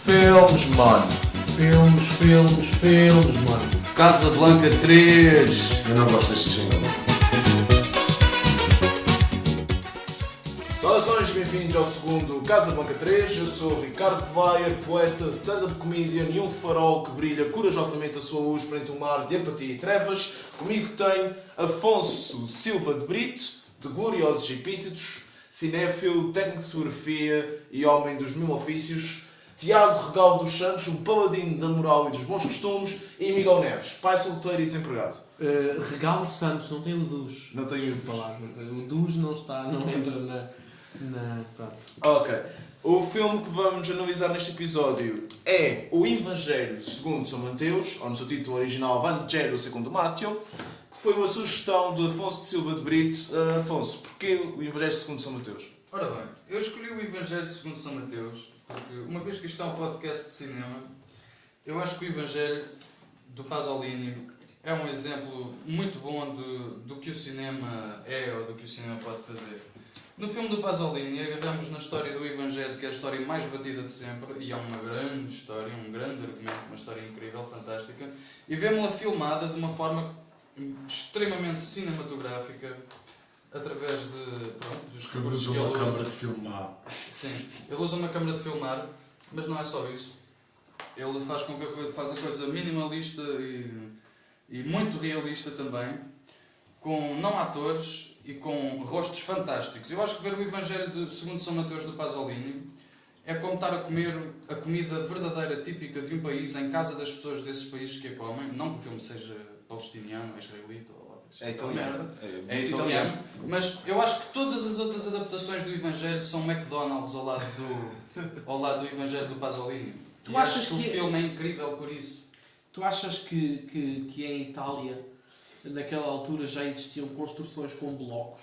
Filmes, mano. Filmes, mano. Casablanca 3. Eu não gosto deste jingle. Saudações e bem-vindos ao segundo Casablanca 3. Eu sou o Ricardo Baia, poeta, stand-up comedian e um farol que brilha corajosamente a sua luz perante um mar de apatia e trevas. Comigo tenho Afonso Silva de Brito, de gloriosos epítetos, cinéfilo, técnico de fotografia e homem dos mil ofícios. Tiago Regal dos Santos, um paladino da moral e dos bons costumes. E Miguel Neves, pai solteiro e desempregado. Regalo Santos, não tem o Dus. Não tenho Desculpa lá, o Dus não está, não entra na pronto. Ok. O filme que vamos analisar neste episódio é O Evangelho segundo São Mateus, ou no seu título original Vangelo segundo Mateo, que foi uma sugestão de Afonso de Silva de Brito. Afonso, porquê o Evangelho segundo São Mateus? Ora bem, eu escolhi o Evangelho segundo São Mateus porque, uma vez que isto é um podcast de cinema, eu acho que o Evangelho do Pasolini é um exemplo muito bom do que o cinema é ou do que o cinema pode fazer. No filme do Pasolini agarramos na história do Evangelho, que é a história mais batida de sempre, e é uma grande história, um grande argumento, uma história incrível, fantástica, e vemos-la filmada de uma forma extremamente cinematográfica, através dos Porque ele usa uma câmara de filmar. Sim, ele usa uma câmara de filmar, mas não é só isso. Ele faz com que faz a coisa minimalista e muito realista também, com não atores e com rostos fantásticos. Eu acho que ver o Evangelho segundo São Mateus do Pasolini é como estar a comer a comida verdadeira, típica de um país, em casa das pessoas desses países que a comem. Não que o filme seja palestiniano, israelita ou É italiano. É italiano, mas eu acho que todas as outras adaptações do Evangelho são McDonald's ao lado do Evangelho do Pasolini. Tu E achas acho que o filme é incrível por isso? Tu achas que em Itália, naquela altura, já existiam construções com blocos?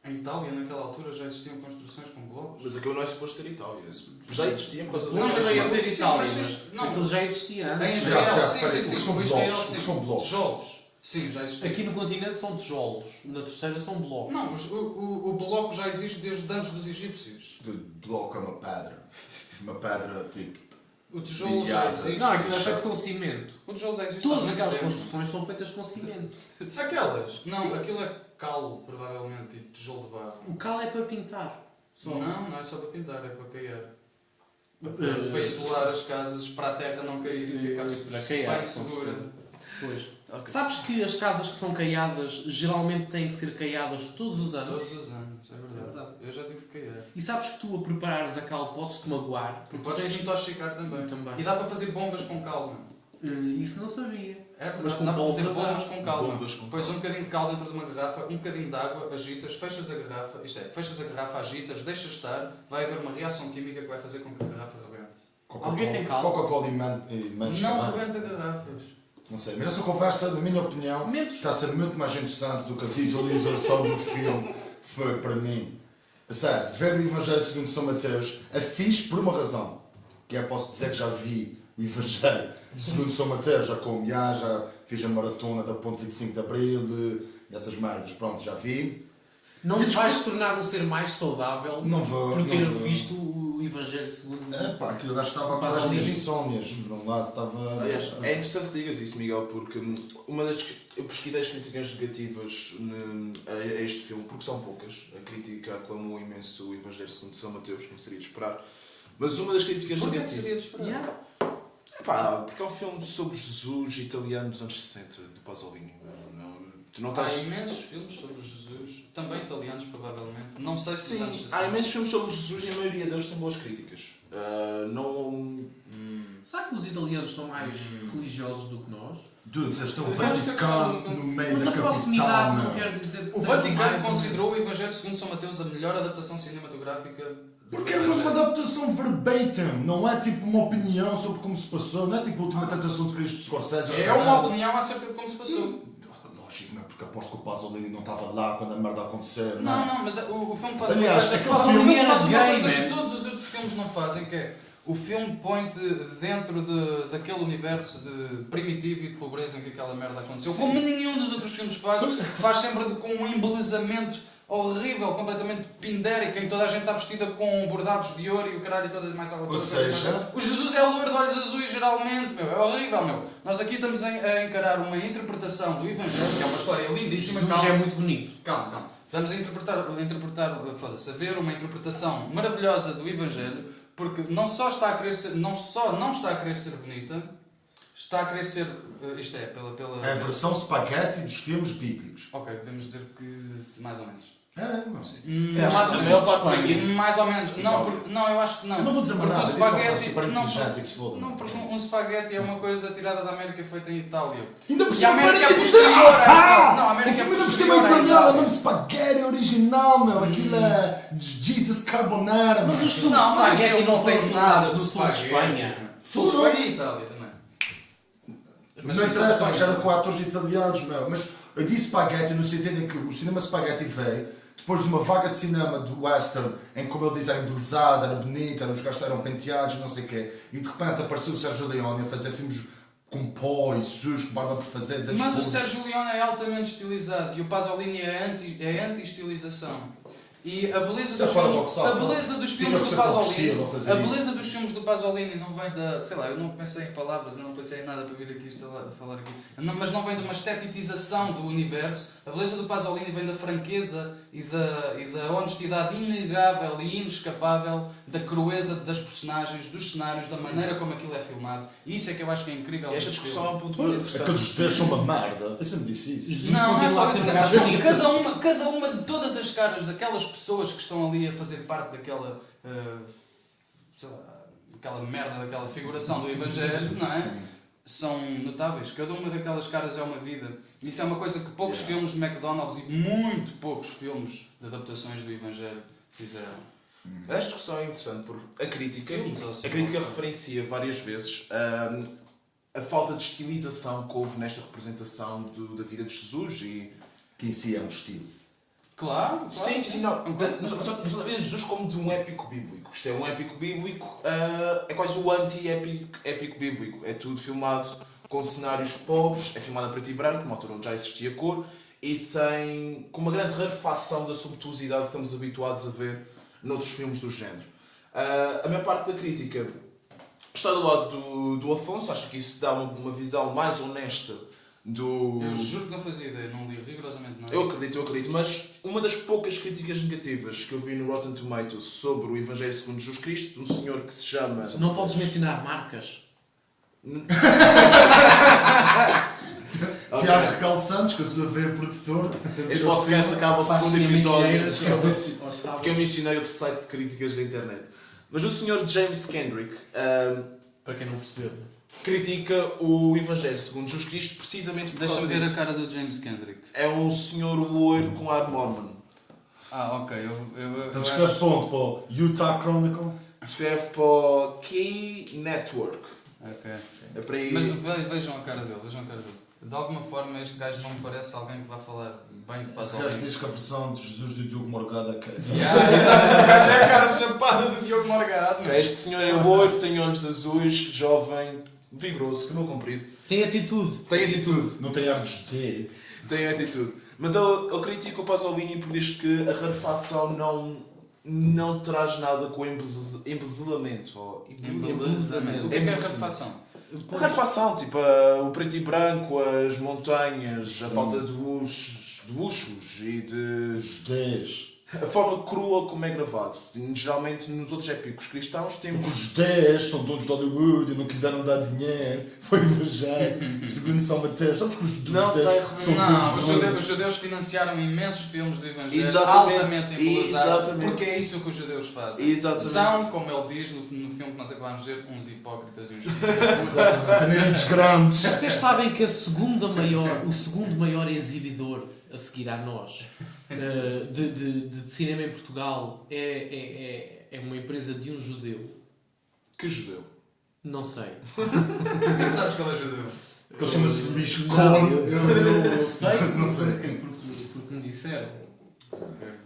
Em Itália, naquela altura, já existiam construções com blocos? Mas aquilo não é suposto ser Itália. Já existia por causa do... Não, já ia ser Sim, Itália, mas não. aquilo já existia antes. Em Israel, sim. São O blocos, Israel, sim. são blocos. Tijolos. Sim, já existia. Aqui no continente são tijolos, na terceira são blocos. Não, o bloco já existe desde antes dos egípcios. De bloco é uma pedra. Uma pedra tipo. O tijolo já Ligada. existe. Não, aquilo é feito com cimento. O tijolo já existe. Todas há muito aquelas tempo. construções são feitas com cimento. Aquelas? Não, aquilo é cal, provavelmente, e tijolo de barro. O cal é para pintar. Só. Não é só para pintar, é para caiar. Eh, Para isolar as casas, para a terra não cair e ficar para bem caiar, segura. Pois. Ok. Sabes que as casas que são caiadas geralmente têm que ser caiadas todos os anos? Todos os anos, é verdade. Eu já tive que caiar. E sabes que tu a preparares a cal podes-te magoar? Porque podes intoxicar também. Também. E dá para fazer bombas com calma. Isso não sabia. É verdade, Mas com dá para fazer pólvora bombas dá. com calma. Bombas com Pões um bocadinho de cal dentro de uma garrafa, um bocadinho de água, agitas, fechas a garrafa, fechas a garrafa, agitas, deixas estar, vai haver uma reação química que vai fazer com que a garrafa rebente. Alguém tem calma? Coca-Cola e Manchester. Não rebenta garrafas. Não sei, mas essa conversa, na minha opinião, Mentos. está a ser muito mais interessante do que a visualização do filme foi para mim. A sério, ver o Evangelho segundo São Mateus é fixe por uma razão. Que é, posso dizer que já vi o Evangelho segundo São Mateus, já fiz a maratona da Ponte 25 de Abril, essas merdas, pronto, já vi. Não te vais tornar um ser mais saudável Não vou. por ter não vou. visto o Evangelho segundo. Pá, aquilo já estava a Faz causar as minhas linhas. insónias. Por um lado estava. Aliás, é interessante que digas isso, Miguel, porque eu pesquisei as críticas negativas a este filme, porque são poucas. A crítica aclamou imenso o Evangelho segundo São Mateus, como seria de esperar. Mas uma das críticas Porquê que negativas... seria de esperar? Yeah. Porque é um filme sobre Jesus italiano dos anos 60, do Pasolini. Tu não Há estás... imensos filmes sobre Jesus, também italianos provavelmente. Não sei se Sim, dos anos 60. há imensos filmes sobre Jesus e a maioria deles tem boas críticas. Não... Será que os italianos são mais religiosos do que nós? Dude, eles estão o Eu acho que a questão Vaticano do- no meio Mas da a capital, proximidade não meu. quer dizer que O sejam Vaticano mais- considerou o Evangelho segundo São Mateus a melhor adaptação cinematográfica do Porque é uma Evangelho. adaptação verbatim, não é tipo uma opinião sobre como se passou, não é tipo a última tentação de Cristo de Scorsese. É uma opinião acerca de como se passou. Lógico, não é porque aposto que o Pasolini não estava lá quando a merda aconteceu, Não, é? não, mas o filme faz Aliás, uma coisa, aquele o filme filme era faz uma gay, coisa que man. todos os outros filmes não fazem, que é o filme põe-te dentro daquele universo de primitivo e de pobreza em que aquela merda aconteceu. Como nenhum dos outros filmes faz sempre com um embelezamento horrível, completamente pindérica, em que toda a gente está vestida com bordados de ouro e o caralho e todas mais algo. Ou seja... O Jesus é loiro de olhos azuis, geralmente, meu. É horrível, meu. Nós aqui estamos a encarar uma interpretação do Evangelho, que é uma história lindíssima. Jesus é muito bonito. Calma. Estamos a interpretar, foda-se, a ver uma interpretação maravilhosa do Evangelho, porque não só está a querer ser, não está a querer ser bonita, está a querer ser, isto é, pela... É a versão spaghetti dos filmes bíblicos. Ok, podemos dizer que mais ou menos. Não sei. Formato de filme de Espanha. Mais ou menos. Não, eu acho que não. Eu não vou dizer mais Porque nada, o isso é uma espaguete- super não, inteligente que se foda. Não, porque um espaguete é uma coisa tirada da América feita em Itália. Ainda por E a cima América é Paris, posterior não, a América o filme é ainda por cima posterior é à italiano, é Itália. mesmo spaghetti original, meu. Aquilo é Jesus Carbonara, Mas meu. os filmes Não, de mas espaguete aquilo não não tem foram nada filmados de no sul de espaguete. Espanha. Sul de Espanha e Itália também. Não interessa, mas era com atores italianos, meu. Mas eu disse spaghetti no sentido em que o cinema spaghetti veio depois de uma vaga de cinema do western, em que, como ele diz, era embelezado, era bonito, os gajos eram penteados, não sei o quê. E de repente apareceu o Sérgio Leone a fazer filmes com pó e sujos que barba por fazer. Mas o Sérgio Leone é altamente estilizado e o Pasolini é anti-estilização. E a beleza Isso é dos filmes, paradoxal, a não? beleza dos Fica filmes com do seu próprio Pasolini, estilo a fazer a isso. beleza dos filmes do Pasolini não vem da, sei lá, eu não pensei em palavras, eu não pensei em nada para vir aqui falar aqui, mas não vem de uma estetização do universo. A beleza do Pasolini vem da franqueza e da honestidade inegável e inescapável da crueza das personagens, dos cenários, da maneira como aquilo é filmado. E isso é que eu acho que é incrível. Esta neste discussão é filme. um ponto muito interessante. Aqueles judeus são uma merda. Eu sempre disse isso. Jesus Não é continua só a ser isso. um gajo bonito. Cada uma de todas as caras daquelas pessoas que estão ali a fazer parte daquela, sei lá, daquela merda, daquela figuração do Evangelho, não é? Sim. São notáveis. Cada uma daquelas caras é uma vida. Isso é uma coisa que poucos filmes de McDonald's e muito poucos filmes de adaptações do Evangelho fizeram. Esta discussão é interessante porque a crítica Filmes, referencia várias vezes a falta de estilização que houve nesta representação da vida de Jesus e... Que em si é um estilo. Claro. Sim, não. Mas a vida de Jesus como de um épico bíblico. Isto é um épico bíblico, é quase o anti-épico bíblico. É tudo filmado com cenários pobres, é filmado a preto e branco, numa altura onde já existia cor, e com uma grande rarefação da subtuosidade que estamos habituados a ver noutros filmes do género. A maior parte da crítica está do lado do Afonso, acho que isso dá uma visão mais honesta do... Eu juro que não fazia ideia, não li rigorosamente nada. Eu acredito, mas uma das poucas críticas negativas que eu vi no Rotten Tomatoes sobre o Evangelho segundo Jesus Cristo, de um senhor que se chama... Não podes mencionar marcas. Tiago Recalço Santos, com a sua veia produtor. Este podcast acaba o segundo episódio, Porque porque eu mencionei outro site de críticas da internet. Mas o senhor James Kendrick para quem não percebeu. critica o Evangelho segundo Jesus Cristo precisamente por Deixa-me causa ver a disso. cara do James Kendrick. É um senhor loiro com ar mormon. Ah, ok. Ele escreve ponto para o Utah Chronicle. Escreve para o Key Network. Ok. É para aí... Mas vejam a cara dele, De alguma forma este gajo não me parece alguém que vai falar bem de Esse gajo Pasolini. diz que a versão de Jesus do Diogo Morgado é que Exato, o gajo é a cara chapada do Diogo Morgado. Ok, este senhor é loiro, tem olhos azuis, jovem, vigoroso, cabelo comprido. Tem atitude. Tem atitude. não tem ar de judeu. Tem atitude. Mas ele critica o Pasolini porque diz que a rarefação não traz nada com embezelamento. Embelezamento. O que é rarefação? A rarefação, tipo o preto e branco, as montanhas, a falta de luxos e de... Judeus. A forma crua como é gravado. Geralmente nos outros épicos cristãos temos... Os judeus são donos de Hollywood e não quiseram dar dinheiro. Foi o Evangelho. Segundo São Mateus. Sabes que os judeus Não, são Não, donos os de judeus, os judeus financiaram imensos filmes do Evangelho Exatamente. altamente embelezados, Exatamente. porque é isso que os judeus fazem. Exatamente. São, como ele diz no filme que nós acabámos de ver, uns hipócritas e uns judeus. Exatamente. Tem narizes grandes. Vocês sabem que o segundo maior exibidor a seguir a nós de cinema em Portugal é uma empresa de um judeu. Que judeu? Não sei. Como é que sabes que ele é judeu? Ele chama-se Luís Não, Cohn. eu sei. Não sei. Porque me disseram.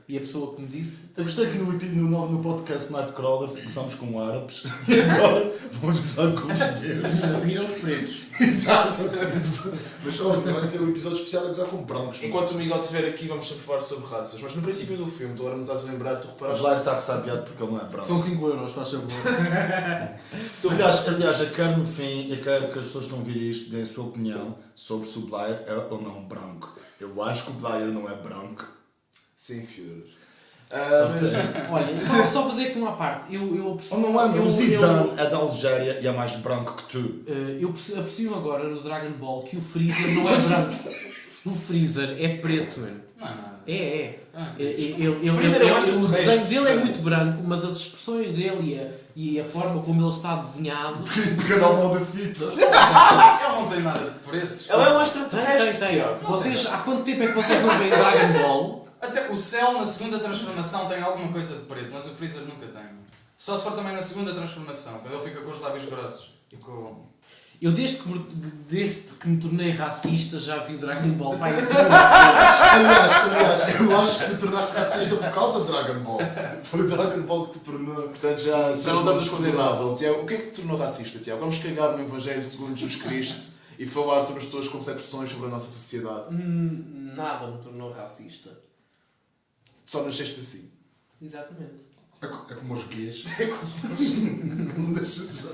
E a pessoa que me disse... Eu gostei que no podcast Nightcrawler começámos com árabes e agora vamos gozar com os judeus. A seguir aos pretos. Exato. Mas olha, vai ter um episódio especial a gozar com brancos. Enquanto o Miguel estiver aqui, vamos sempre falar sobre raças. Mas no princípio do filme, tu agora me estás a lembrar, tu O reparaste. Blair está ressabiado porque ele não é branco. São 5 euros, faz favor. Aliás, eu quero no fim, eu quero que as pessoas que estão a ouvir isto deem a sua opinião sobre se o Blair é ou não branco. Eu acho que o Blair não é branco. Sim, Führer. Olha, só fazer aqui uma parte. Eu aprecio, Ou não é, eu- o Zidane é da Algéria e é mais branco que tu. eu aprecio agora no Dragon Ball que o Freezer não é branco. O Freezer é preto, mano. Não é nada. É. Ah, Freezer é mais O desenho terrestre, dele é cara. muito branco, mas as expressões dele e a forma como ele está desenhado. Porque dá mal da fita. Ele não tem nada de pretos. Ela é um Tem. extraterrestre, Tiago. Vocês, há quanto tempo é que vocês não veem Dragon Ball? Até o Cell na segunda transformação tem alguma coisa de preto, mas o Freezer nunca tem. Só se for também na segunda transformação, quando ele fica com os lábios grossos e com... Eu desde que me tornei racista já vi Dragon Ball. Pai, Aliás, eu acho que tu tornaste racista por causa do Dragon Ball. Foi o Dragon Ball que te tornou. Portanto, já não estamos a esconder nada. Tiago, o que é que te tornou racista, Tiago? Vamos cagar no Evangelho segundo Jesus Cristo e falar sobre as tuas concepções sobre a nossa sociedade. nada me tornou racista. Só nasceste assim. Exatamente. É como os gays. Não deixa de já.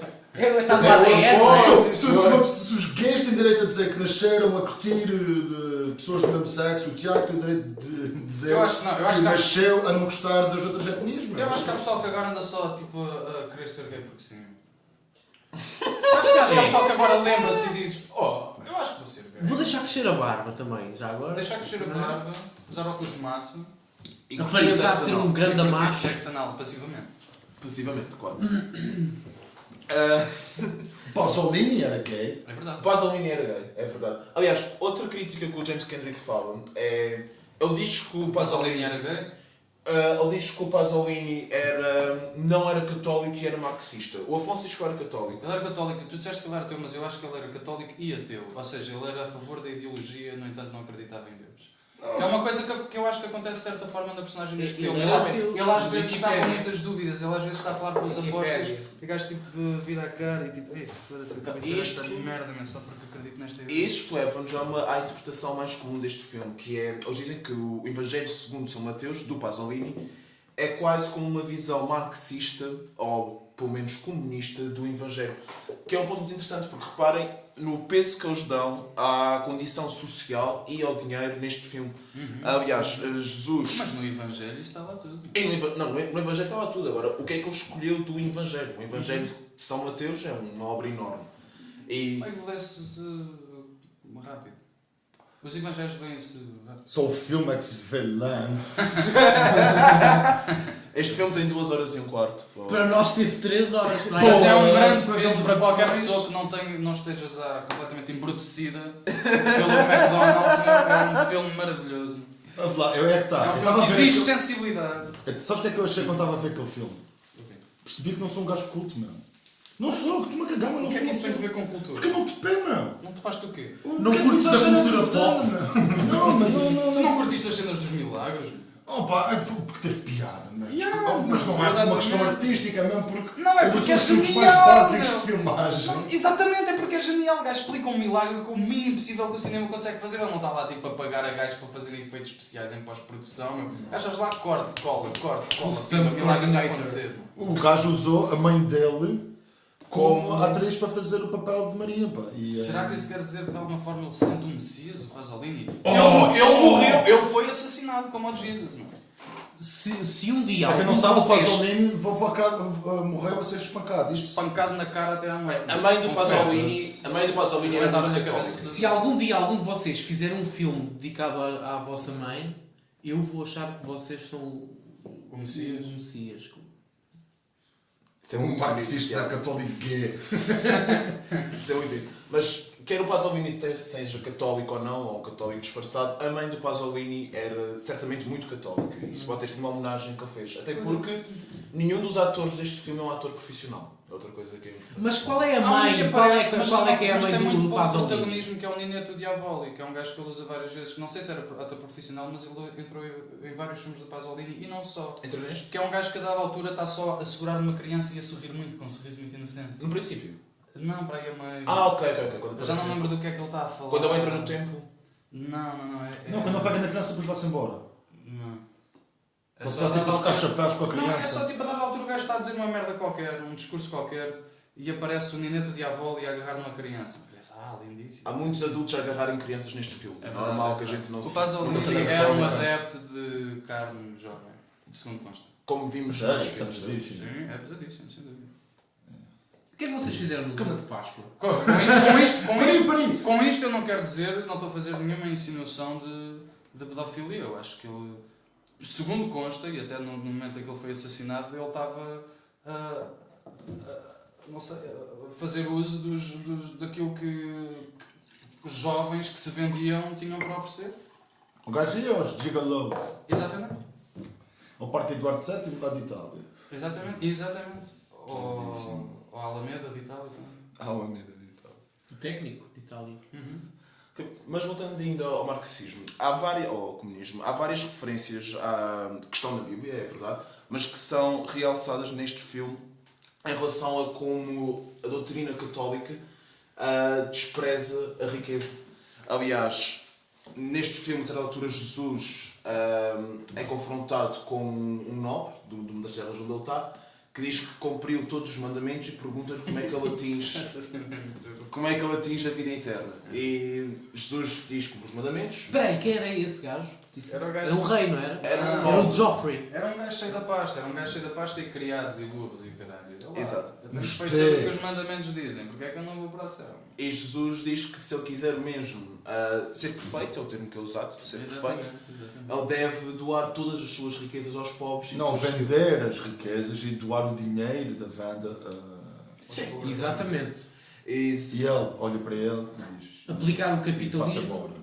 Está do ADN, não é? Se os gays têm direito a dizer que nasceram a curtir de pessoas do mesmo sexo, o Tiago tem direito de dizer Eu acho que não, eu acho que que há- nasceu a não gostar das outras etnias. meu. Eu acho que há pessoal que agora anda só tipo, a querer ser gay porque sim. Acho que há pessoal que agora lembra-se e diz: Oh, eu acho que vou ser gay. Vou deixar crescer a barba também, já agora. Deixar crescer a barba, usar óculos de massa E Aparentar ser um grande e curtir macho. sexo anal passivamente. Passivamente, claro. Pasolini era gay. É verdade. Pasolini era gay, é verdade. Aliás, outra crítica que o James Kendrick fala é... Ele diz que o O Pasolini Pasolini... era gay? Ele diz que o Pasolini não era católico e era marxista. O Afonso diz que era católico. Ele era católico, tu disseste que ele era ateu, mas eu acho que ele era católico e ateu. Ou seja, ele era a favor da ideologia, no entanto não acreditava em Deus. É uma coisa que eu acho que acontece de certa forma na personagem deste filme. Ele é ateu. Ele às vezes está com Wikipédia. muitas dúvidas, ele às vezes está a falar com os apóstolos Wikipédia. e o gajo tipo de vira a cara e tipo, ei, foda-se, eu acabei de dizer Isto- esta merda, meu, só porque acredito nesta E ideia. isso leva-nos à interpretação mais comum deste filme, que é... Eles dizem que o Evangelho segundo São Mateus, do Pasolini, é quase como uma visão marxista, ou pelo menos comunista, do Evangelho. Que é um ponto muito interessante, porque reparem no peso que eles dão à condição social e ao dinheiro neste filme. Aliás, Jesus... Mas no Evangelho isso estava tudo. E no Evangelho estava tudo. Agora, o que é que ele escolheu do Evangelho? O Evangelho de São Mateus é uma obra enorme. E Mas lê-se rápido. Os Evangelhos vêm-se rápido. Só o filme é que se vê lento. este filme tem 2 horas e um quarto. Para nós teve 3 horas. Para Mas é um Pô, grande mas filme ele para qualquer faz- pessoa que não esteja já completamente embrutecida pelo McDonald's. É um filme maravilhoso. Vamos lá, eu é que está. É um filme que exige sensibilidade. Sabes o que é que eu achei quando estava a ver aquele filme? Percebi que não sou um gajo culto, meu. Não sou, que tu me cagar, mas O não que é sou. que isso tem a Não ver sou. com cultura? Porque eu não te pego, meu. Não topaste o quê? Não O que é que curtes tu da estás a cultura pensar, pop? meu? Não, mas Tu não. não curtiste as cenas dos milagres? Opa, é porque teve piada, meu. Yeah, Desculpa, mas não é exatamente. uma questão artística mesmo, porque. Não, é um porque dos é filmes mais genial, básicos meu. de filmagem. Não, exatamente, é porque é genial. O gajo explica um milagre com o mínimo possível que o cinema consegue fazer. Ele não está lá tipo a pagar a gajos para fazerem efeitos especiais em pós-produção. Meu. Gajos lá, corte, cola, stunt tipo, milagres a coordinator. acontecer. O gajo usou a mãe dele como atriz para fazer o papel de Maria, pá. E, Será que isso quer dizer que de alguma forma ele se sente um Messias, o Pasolini? Oh! Ele morreu, ele foi assassinado como o Jesus, não é? Se um dia Para quem não algum sabe, de o vocês... Pasolini morreu a ser espancado. Isto Pancado na cara até à morte. a mãe do Com Pasolini, febres. a mãe do Pasolini era Aguentaram-lhe muito a cabeça. católica. Se algum dia algum de vocês fizer um filme dedicado à vossa mãe, eu vou achar que vocês são O Messias. o Messias. Isso é um muito marxista difícil. católico gay. Isso é muito difícil. Mas quer o Pasolini seja católico ou não, ou um católico disfarçado, a mãe do Pasolini era certamente muito católica. Isso pode ter sido uma homenagem que ele fez. Até porque nenhum dos atores deste filme é um ator profissional. outra coisa que é importante. Mas qual é a Há um mãe? que Qual é, aparece, mas qual é que é a mas mãe tem muito do pouco Pasolini? protagonismo, que é o Ninetto Diavoli, que é um gajo que ele usa várias vezes, que não sei se era ator profissional, mas ele entrou em vários filmes do Pasolini e não só. Entra neste? Que é um gajo que a dada altura está só a segurar uma criança e a sorrir muito, com um sorriso muito inocente. No princípio. Não, para aí a meio. Ok. Eu já não lembro do que é que ele está a falar. Quando ele entra no tempo. Não. Não, quando ele pega na criança depois vai-se embora. Não. É Ele só está tipo a tocar chapéus com a Não, é criança. só tipo a dada altura o gajo está a dizer uma merda qualquer, um discurso qualquer, e aparece o Ninetto Diavoli a agarrar uma criança. Lindíssimo. Há muitos adultos a agarrarem crianças neste filme. É verdade, normal que a gente não O se... Pasolini Não sei é que um fazem. adepto de carne jovem, segundo consta. Como vimos Sério, nos isso é filmes. pesadíssimo. Sim, é pesadíssimo, sem dúvida. O que é que vocês fizeram no Cama de Páscoa? Com isto eu não quero dizer, não estou a fazer nenhuma insinuação de pedofilia. Eu acho que ele, segundo consta, e até no momento em que ele foi assassinado, ele estava não sei, a fazer uso daquilo que os jovens que se vendiam tinham para oferecer. O gajo ia aos Gigalow's. Exatamente. Ao Parque Eduardo VII lá de Itália. Exatamente. Ou a Alameda de Itália também. Alameda de Itália. O técnico de Itália. Mas voltando ainda ao marxismo, ao comunismo, há várias referências que estão na Bíblia, é verdade, mas que são realçadas neste filme em relação a como a doutrina católica despreza a riqueza. Aliás, neste filme, a certa altura, Jesus é confrontado com um nobre de uma das terras onde ele está, que diz que cumpriu todos os mandamentos e pergunta-lhe como é que ele atinge a vida eterna. E Jesus diz que cumpre os mandamentos. Espera aí, quem era esse gajo? Disse Era o isso. gajo- Era o rei, não era? Era Era o Joffrey. Era um gajo cheio da pasta, e criados e burros e caralho. Exato. Depois tudo o que os mandamentos dizem, porque é que eu não vou para o céu? E Jesus diz que se ele quiser mesmo ser perfeito, é o termo que é usado, ser perfeito, ele deve doar todas as suas riquezas aos pobres. Não, depois- vender as riquezas e doar o dinheiro da venda. Sim, Exatamente. E ele olha para ele e diz: Aplicar o faça capitalismo. embora.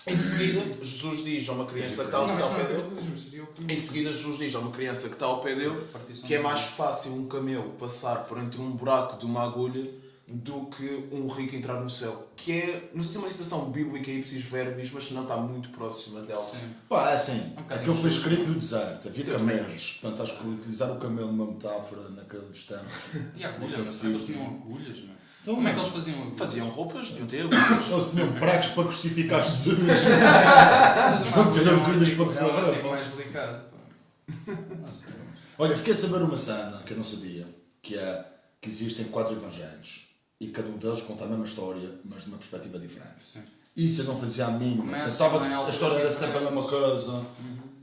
Em seguida, Jesus diz a uma criança que está ao pé dele. seria o Em seguida, Jesus diz a uma criança que está ao pé dele que é mais fácil um camelo passar por entre um buraco de uma agulha do que um rico entrar no céu. Que é, não sei se é uma citação bíblica e preciso verbis, mas não está muito próxima dela. Sim. Pá, é assim, Um bocadinho aquilo foi justo. escrito no deserto, havia Eu camelos. Portanto, acho que utilizar o camelo numa metáfora naqueles tempos. E agulhas, Naquele mas sítio. eles tinham agulhas, não é? Então, Como é que eles faziam agulhas? Faziam roupas, deviam ter agulhas. Eles tinham pregos para crucificar Jesus. Mas uma Não ter agulha agulhas é um para coçar a artigo roupa. mais delicado. Pá. Não sei. Olha, fiquei a saber uma cena que eu não sabia, que é que existem 4 evangelhos e cada um deles conta a mesma história, mas de uma perspectiva diferente. Sim. Isso eu não fazia a mínima. Começa Pensava que em a alturas história era sempre a diferentes. mesma coisa.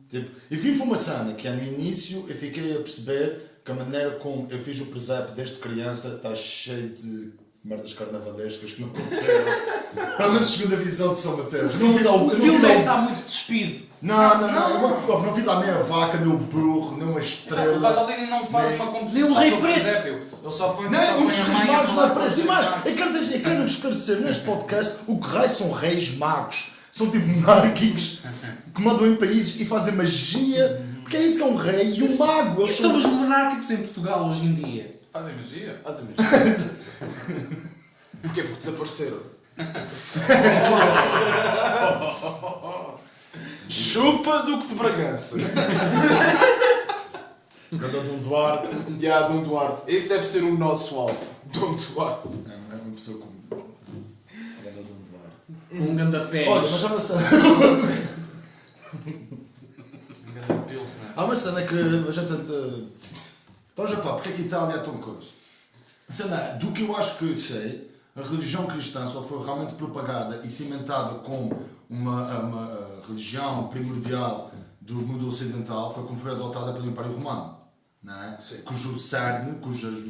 Tipo, e vi uma cena que é no início eu fiquei a perceber que a maneira como eu fiz o presépio desde criança está cheio de merdas carnavalescas que não aconteceram. Pelo menos segundo a visão de São Mateus. Não vi lá O eu não vi filme lá é que o- está muito despido. Não vi lá nem a vaca, nem o burro, nem uma O estrela. Pasolini não faz Nem- uma nem composição o Rei do Preto. presépio. Ele só foi Nem só os põe a reis mãe a magos falar na com os preto. E mais, reis eu quero esclarecer neste podcast o que raios são reis magos. São tipo monárquicos que mandam em países e fazem magia. Porque é isso que é um rei e um mago. Eles são... Somos monárquicos em Portugal hoje em dia. Fazem magia? Porquê? Porque desapareceram. Chupa Duque de Bragança. Cada Dom Duarte. E há Dom Duarte. Esse deve ser o nosso alvo. Dom Duarte. É uma pessoa como. Cada Dom Duarte. Um ganda pé. Olha, mas há uma cena. Há uma cena que a gente. Estamos a falar, porque é que a Itália é tão coisa? A cena é, do que eu acho que sei, a religião cristã só foi realmente propagada e cimentada como uma religião primordial do mundo ocidental foi quando foi adotada pelo Império Romano, não é? Sim. Cujo cerne, cujo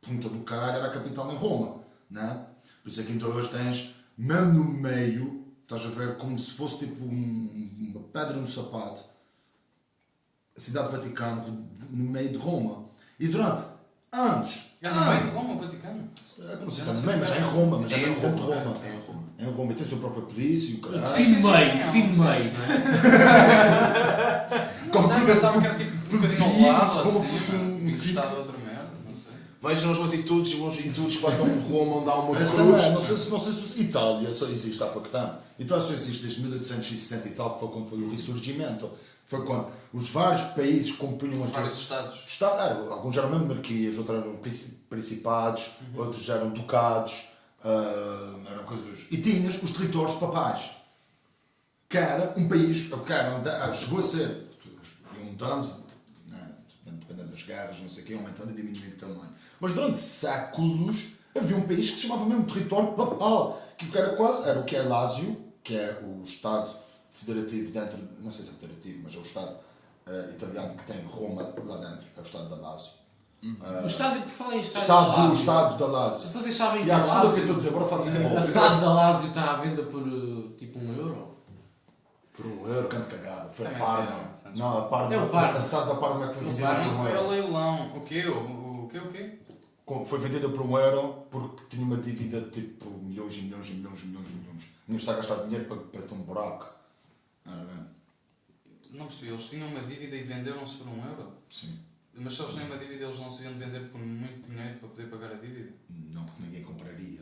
ponta do caralho era a capital em Roma, não é? Por isso é que então hoje tens, mesmo no meio, estás a ver como se fosse tipo uma pedra no sapato, a cidade do Vaticano no meio de Roma. E durante anos... É no meio de Roma, o Vaticano? Eu não sei se é no meio, mas é em Roma. Mas é em em Roma. Roma. É em Roma. E tem a sua própria polícia e o caralho. Define meio, sim, define sim. meio. Não sei, pensava que era tipo um bocadinho ao lado, Como assim, fosse um encostado a outra merda, não sei. Vejam as latitudes e longitudes que passam por Roma, onde há uma Essa cruz. não sei se Itália só existe há pouco tempo. Itália só existe desde 1860 e tal, que foi quando foi o Ressurgimento. Foi quando os vários países compunham as Vários estados. alguns eram mesmo monarquias, outros eram principados, outros eram ducados, eram coisas. E tinhas os territórios papais. Que era um país, chegou a ser, iam mudando, né, dependendo das guerras, não sei o quê, aumentando e diminuindo de tamanho. Mas durante séculos havia um país que se chamava mesmo território papal, que era o que é Lásio, que é o Estado federativo dentro, não sei se é federativo, mas é o Estado italiano que tem Roma lá dentro, é o Estado da Lásio. O estádio, por falar em estádio O Estado da Lásio. se vocês sabem que E a a segunda que eu estou a Lásio, dizer, agora falo de futebol. a SAD da Lásio está à venda por tipo €1. Por €1. Canto cagado, foi a Também Parma. foi, Não, a Parma, É o Parma. a SAD da Parma é que foi Isso vendida não por foi ao €1. leilão. O quê? O quê? Foi vendida por €1 porque tinha uma dívida de tipo milhões e milhões e milhões e milhões e milhões. Ninguém está a gastar dinheiro para ter um buraco. Não percebi, eles tinham uma dívida e venderam-se por €1. Sim. Mas se eles têm uma dívida, eles não se iam vender por muito dinheiro para poder pagar a dívida? Não, porque ninguém compraria.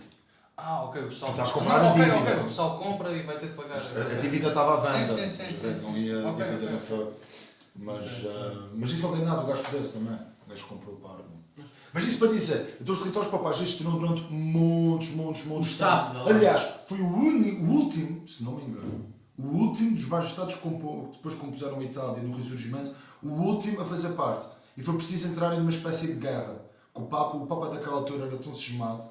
Ok, o pessoal... Tu estás a comprar não, a ok, dívida. ok, o pessoal compra e vai ter de pagar. A dívida estava à venda. Sim. Não ia, a Ok, dívida ok. não foi. Mas isso não tem nada, o gajo fez também. O gajo comprou o Parma. Mas isso para dizer, então os territórios papais existiram durante muitos O de Estado tempo. da Lásio. Aliás, foi o último, se não me engano, o último dos vários Estados que depois compuseram a Itália no Ressurgimento, o último a fazer parte. E foi preciso entrar em uma espécie de guerra. O Papa daquela altura era tão cismado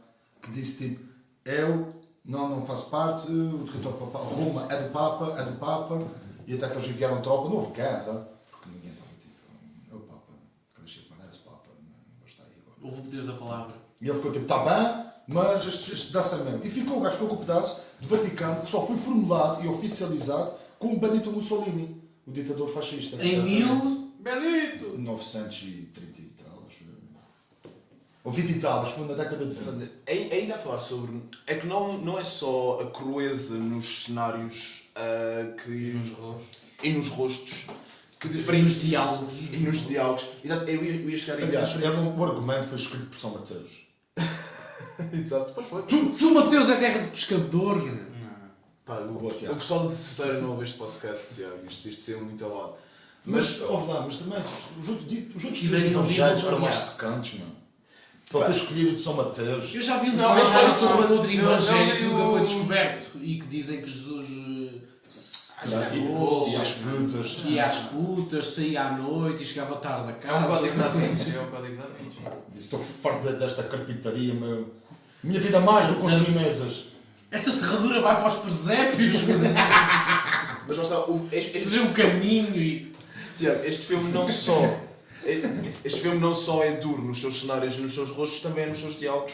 que disse tipo, eu não faço parte, o território papal, Roma é do Papa, e até que eles enviaram tropa, não houve guerra, porque ninguém estava tipo, é o Papa, crescer parece Papa, não está aí agora. Houve o poder da palavra. E ele ficou tipo, está bem, mas este pedaço é mesmo. E ficou, o gajo ficou com o pedaço do Vaticano que só foi formulado e oficializado com Benito Mussolini, o ditador fascista. Em exatamente. Benito! 1930 e tal, acho eu. Ou 20 e tal, acho que foi na década de 20. Ainda a falar sobre. É que não é só a crueza nos cenários e nos rostos que Nos diferencia. diálogos. E nos diálogos. Exato, eu ia chegar aí. Aliás, o argumento foi escrito por São Mateus. Exato, depois foi. Tu, Mateus, é terra de pescadores, meu. Não. Pá, Boa, o Tiago. pessoal da terceira não ouve este podcast, Tiago. Isto ser muito ao lado. Mas, ouve lá, mas também, os outros Se três bem, não evangelhos vi, eram mais aliás. secantes, mano. Para ter escolhido o de São Mateus. Eu já vi um Não, mas documentário não, sobre outro eu evangelho li que nunca o- foi descoberto e que dizem que Jesus E às putas. ia às putas, saía à noite e chegava tarde a É o casa. código da Vinci, é o código da Vinci. Estou farto desta carpintaria, meu. Minha vida mais do que construir mesas. Esta serradura vai para os presépios, Mas lá está, fazer um caminho e... Tiago, este filme não só. Este filme não só é duro nos seus cenários e nos seus rostos, também é nos seus diálogos.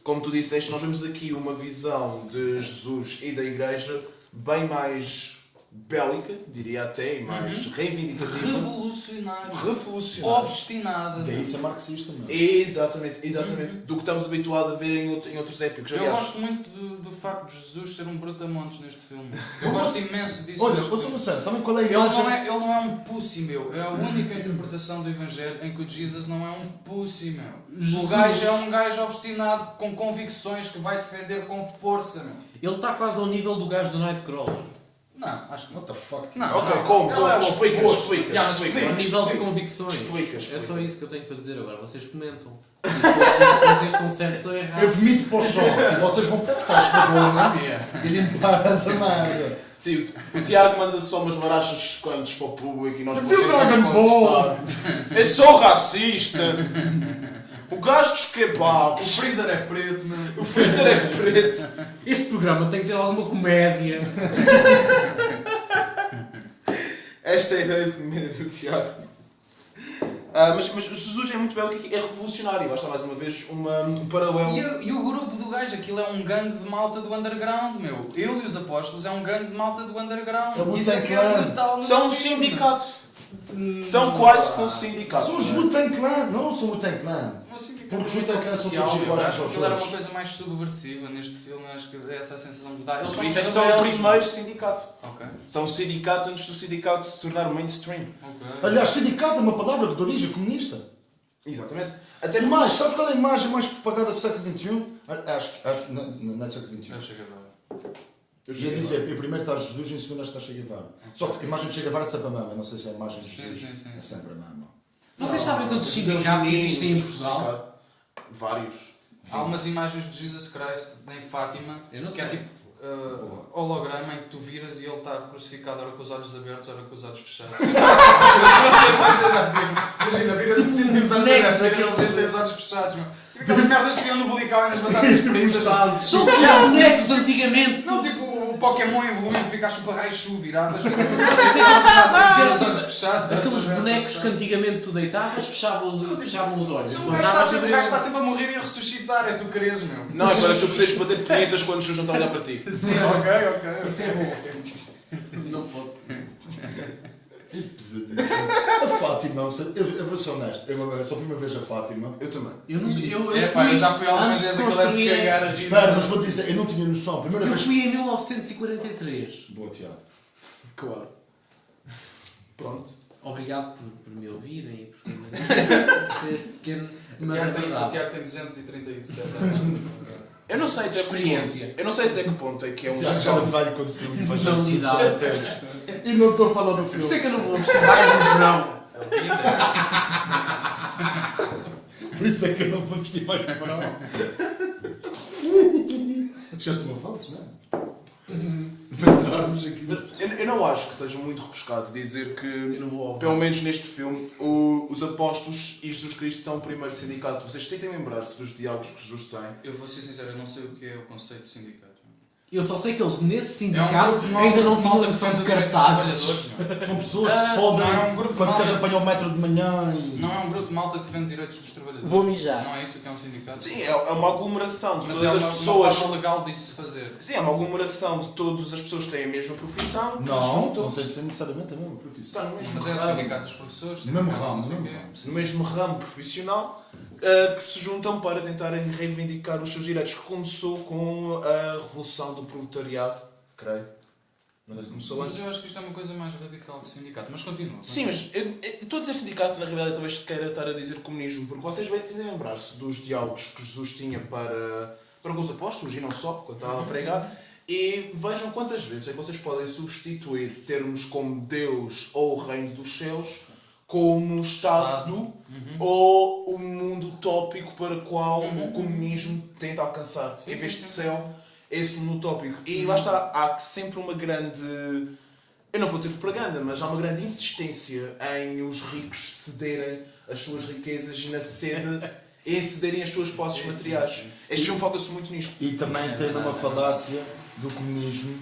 Como tu disseste, nós vemos aqui uma visão de Jesus e da Igreja bem mais bélica, diria até, e mais reivindicativa. Revolucionário. Revolucionária. Obstinada. Daí ser marxista, meu. Exatamente. Do que estamos habituados a ver em outros épicos. Eu Aliás, gosto muito do facto de Jesus ser um brutamontes neste filme. Eu gosto imenso disso. Olha, neste eu sou filme. uma sério, sabem qual é a Ele imagem? não é um pussy, meu. É a única interpretação do Evangelho em que o Jesus não é um pussy, meu. O Jesus. gajo é um gajo obstinado com convicções que vai defender com força, meu. Ele está quase ao nível do gajo do Nightcrawler. Não, acho que não. What the fuck? Não. ok, como? Ele é o Explica. oposto. Já, mas Ao explica. nível de convicções. Explica. É só isso que eu tenho para dizer agora. Vocês comentam. E depois vocês estão certos ou Eu errados. vomito para o chão e vocês vão buscar esfregona Yeah. e limpar essa merda. Sim, o Tiago manda só umas barachas chocantes para o público e nós Viu tentamos Dragon Ball? consultar. É só racista. O gajo dos kebabs. O freezer é preto, meu. O freezer é preto. Este programa tem que ter alguma comédia. Esta é a ideia de comédia do Tiago. Mas Jesus é muito belo, que é revolucionário. Basta mais uma vez um paralelo. E o grupo do gajo, aquilo é um gangue de malta do underground, meu. Ele e os apóstolos é um gangue de malta do underground. É o Isso Wu-Tang é que Clan. é brutal no São um filme. sindicato. São quase com um sindicato. São os Wu-Tang Clan, não são Wu-Tang Clan. Um sindicato Porque os muito Wu-Tang Clan são oficial, todos meu. iguais Acho que aos aquilo era uma outros. coisa mais subversiva neste filme, acho que é essa a sensação que dá. Eles Por isso é que são o rebeldes. primeiro sindicato. Ok, São um sindicato antes do sindicato se tornar mainstream. ok. Aliás, sindicato é uma palavra de origem comunista. Exatamente. Até E mais, sabes qual é a imagem mais propagada do século XXI? Acho não é do século XXI. Eu chego agora. Eu Ia dizer, em primeiro está Jesus e em segundo está Che Guevara. Só que a imagem de Che Guevara é sempre a mesma, não sei se é a imagem de Jesus. Sim. É sempre a mesma. Vocês sabem quantos Deus sindicatos meninos, existem em Portugal? Vários. Há umas imagens de Jesus Christ em Fátima Eu não que é sei. tipo holograma em que tu viras e ele está crucificado, ora com os olhos abertos, ora com os olhos fechados. Imagina, viras assim, tem os olhos abertos, viras assim, tem os olhos fechados. Tipo aquelas merdas que se iam no bulical e nas batatas fritas. São os bonecos antigamente! Não, tipo o Pokémon evoluindo, fica a chupa raio-chu viradas. Os olhos fechados. Aqueles bonecos que antigamente tu deitavas, fechavam os olhos. O gajo está sempre a morrer e a ressuscitar, é tu queres, meu. Não, é para tu poderes bater punitas quando os não estão a olhar para ti. Sim, ok. Isso é bom. Não pode. Que pesadíssimo. A Fátima, eu vou ser honesto, eu só fui uma vez a Fátima. Eu também. Eu já fui algumas vezes aquilo é de cagar a rir. Espera, mas vou dizer, eu não tinha noção. Primeira Eu vez. fui em 1943. Boa, Tiago. Claro. Pronto. Obrigado por me ouvirem e por este pequeno. O Mas é Tiago verdade. tem 237 anos. Eu não sei até Experiência. Eu não sei até que ponto é que é um Tiago já velho quando saiu o Evangelho Não, segundo não. Mateus. E não estou a falar do Por isso é filme. que eu não vou vestir mais no verão. Por isso é que eu não vou vestir mais de verão. Já estou a falar, não é? Para entrarmos aqui. Eu não acho que seja muito rebuscado dizer Eu que, não vou ao pelo menos neste filme, os apóstolos e Jesus Cristo são o primeiro sindicato. Vocês tentem lembrar-se dos diálogos que Jesus tem. Eu vou ser sincero, eu não sei o que é o conceito de sindicato. Eu só sei que eles nesse É um sindicato grupo de ainda não malta tinham que noção de defende direitos dos cartazes. trabalhadores, São pessoas que te não é fodem um grupo quando de queres malta. apanhar o metro de manhã e... Não é um grupo de malta que defende direitos dos trabalhadores. Vou mijar. Não é isso que é um sindicato? Sim, é uma aglomeração de Mas todas é as uma pessoas. forma legal disso se fazer. Sim, é uma aglomeração de todas as pessoas que têm a mesma profissão. que se Não juntam. tem de ser necessariamente a mesma profissão. Está no mesmo Mas é o ramo. sindicato dos professores. No mesmo sindicato ramo, não sei no o mesmo quê. ramo. No mesmo ramo profissional, que se juntam para tentarem reivindicar os seus direitos, que começou com a revolução do proletariado, creio. Não sei se começou antes. Mas eu acho que isto é uma coisa mais radical que o sindicato. Mas continua. Sim, mas eu estou a dizer sindicato, na realidade talvez queira estar a dizer comunismo, porque vocês bem têm a lembrar-se dos diálogos que Jesus tinha para com os apóstolos, e não só, quando estava a pregar, e vejam quantas vezes é que vocês podem substituir termos como Deus ou o reino dos céus como Estado ou o mundo utópico para o qual o comunismo tenta alcançar. Sim, Em vez de sim. céu, esse mundo utópico. E lá está, há sempre uma grande... Eu não vou dizer propaganda, mas há uma grande insistência em os ricos cederem as suas riquezas e na sede em cederem as suas posses materiais. Este filme foca-se muito nisto. E também tem uma falácia do comunismo.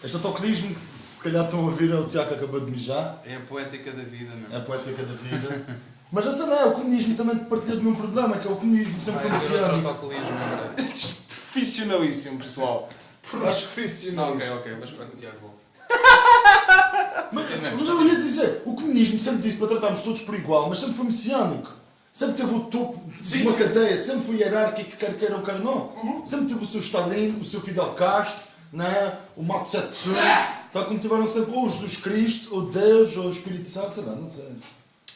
Este autocolismo que se calhar estão a ouvir é o Tiago que acabou de mijar. É a poética da vida, meu. É a poética da vida. Mas essa não é, o comunismo também partilha do mesmo problema, que é o comunismo sempre foi messiânico. Autocolismo, lembrei. Profissionalíssimo, pessoal. Acho Não, ok, vou esperar que o Tiago volte. Mas eu ia dizer, o comunismo sempre disse para tratarmos todos por igual, mas sempre foi messiânico. Sempre teve o topo de uma cadeia, sempre foi hierárquico, quer queiram, quer não. Sempre teve o seu Stalin, o seu Fidel Castro, né? O Mao Tse Tung, tal como tiveram sempre ou Jesus Cristo, ou Deus, ou o Espírito Santo, sei lá, não sei.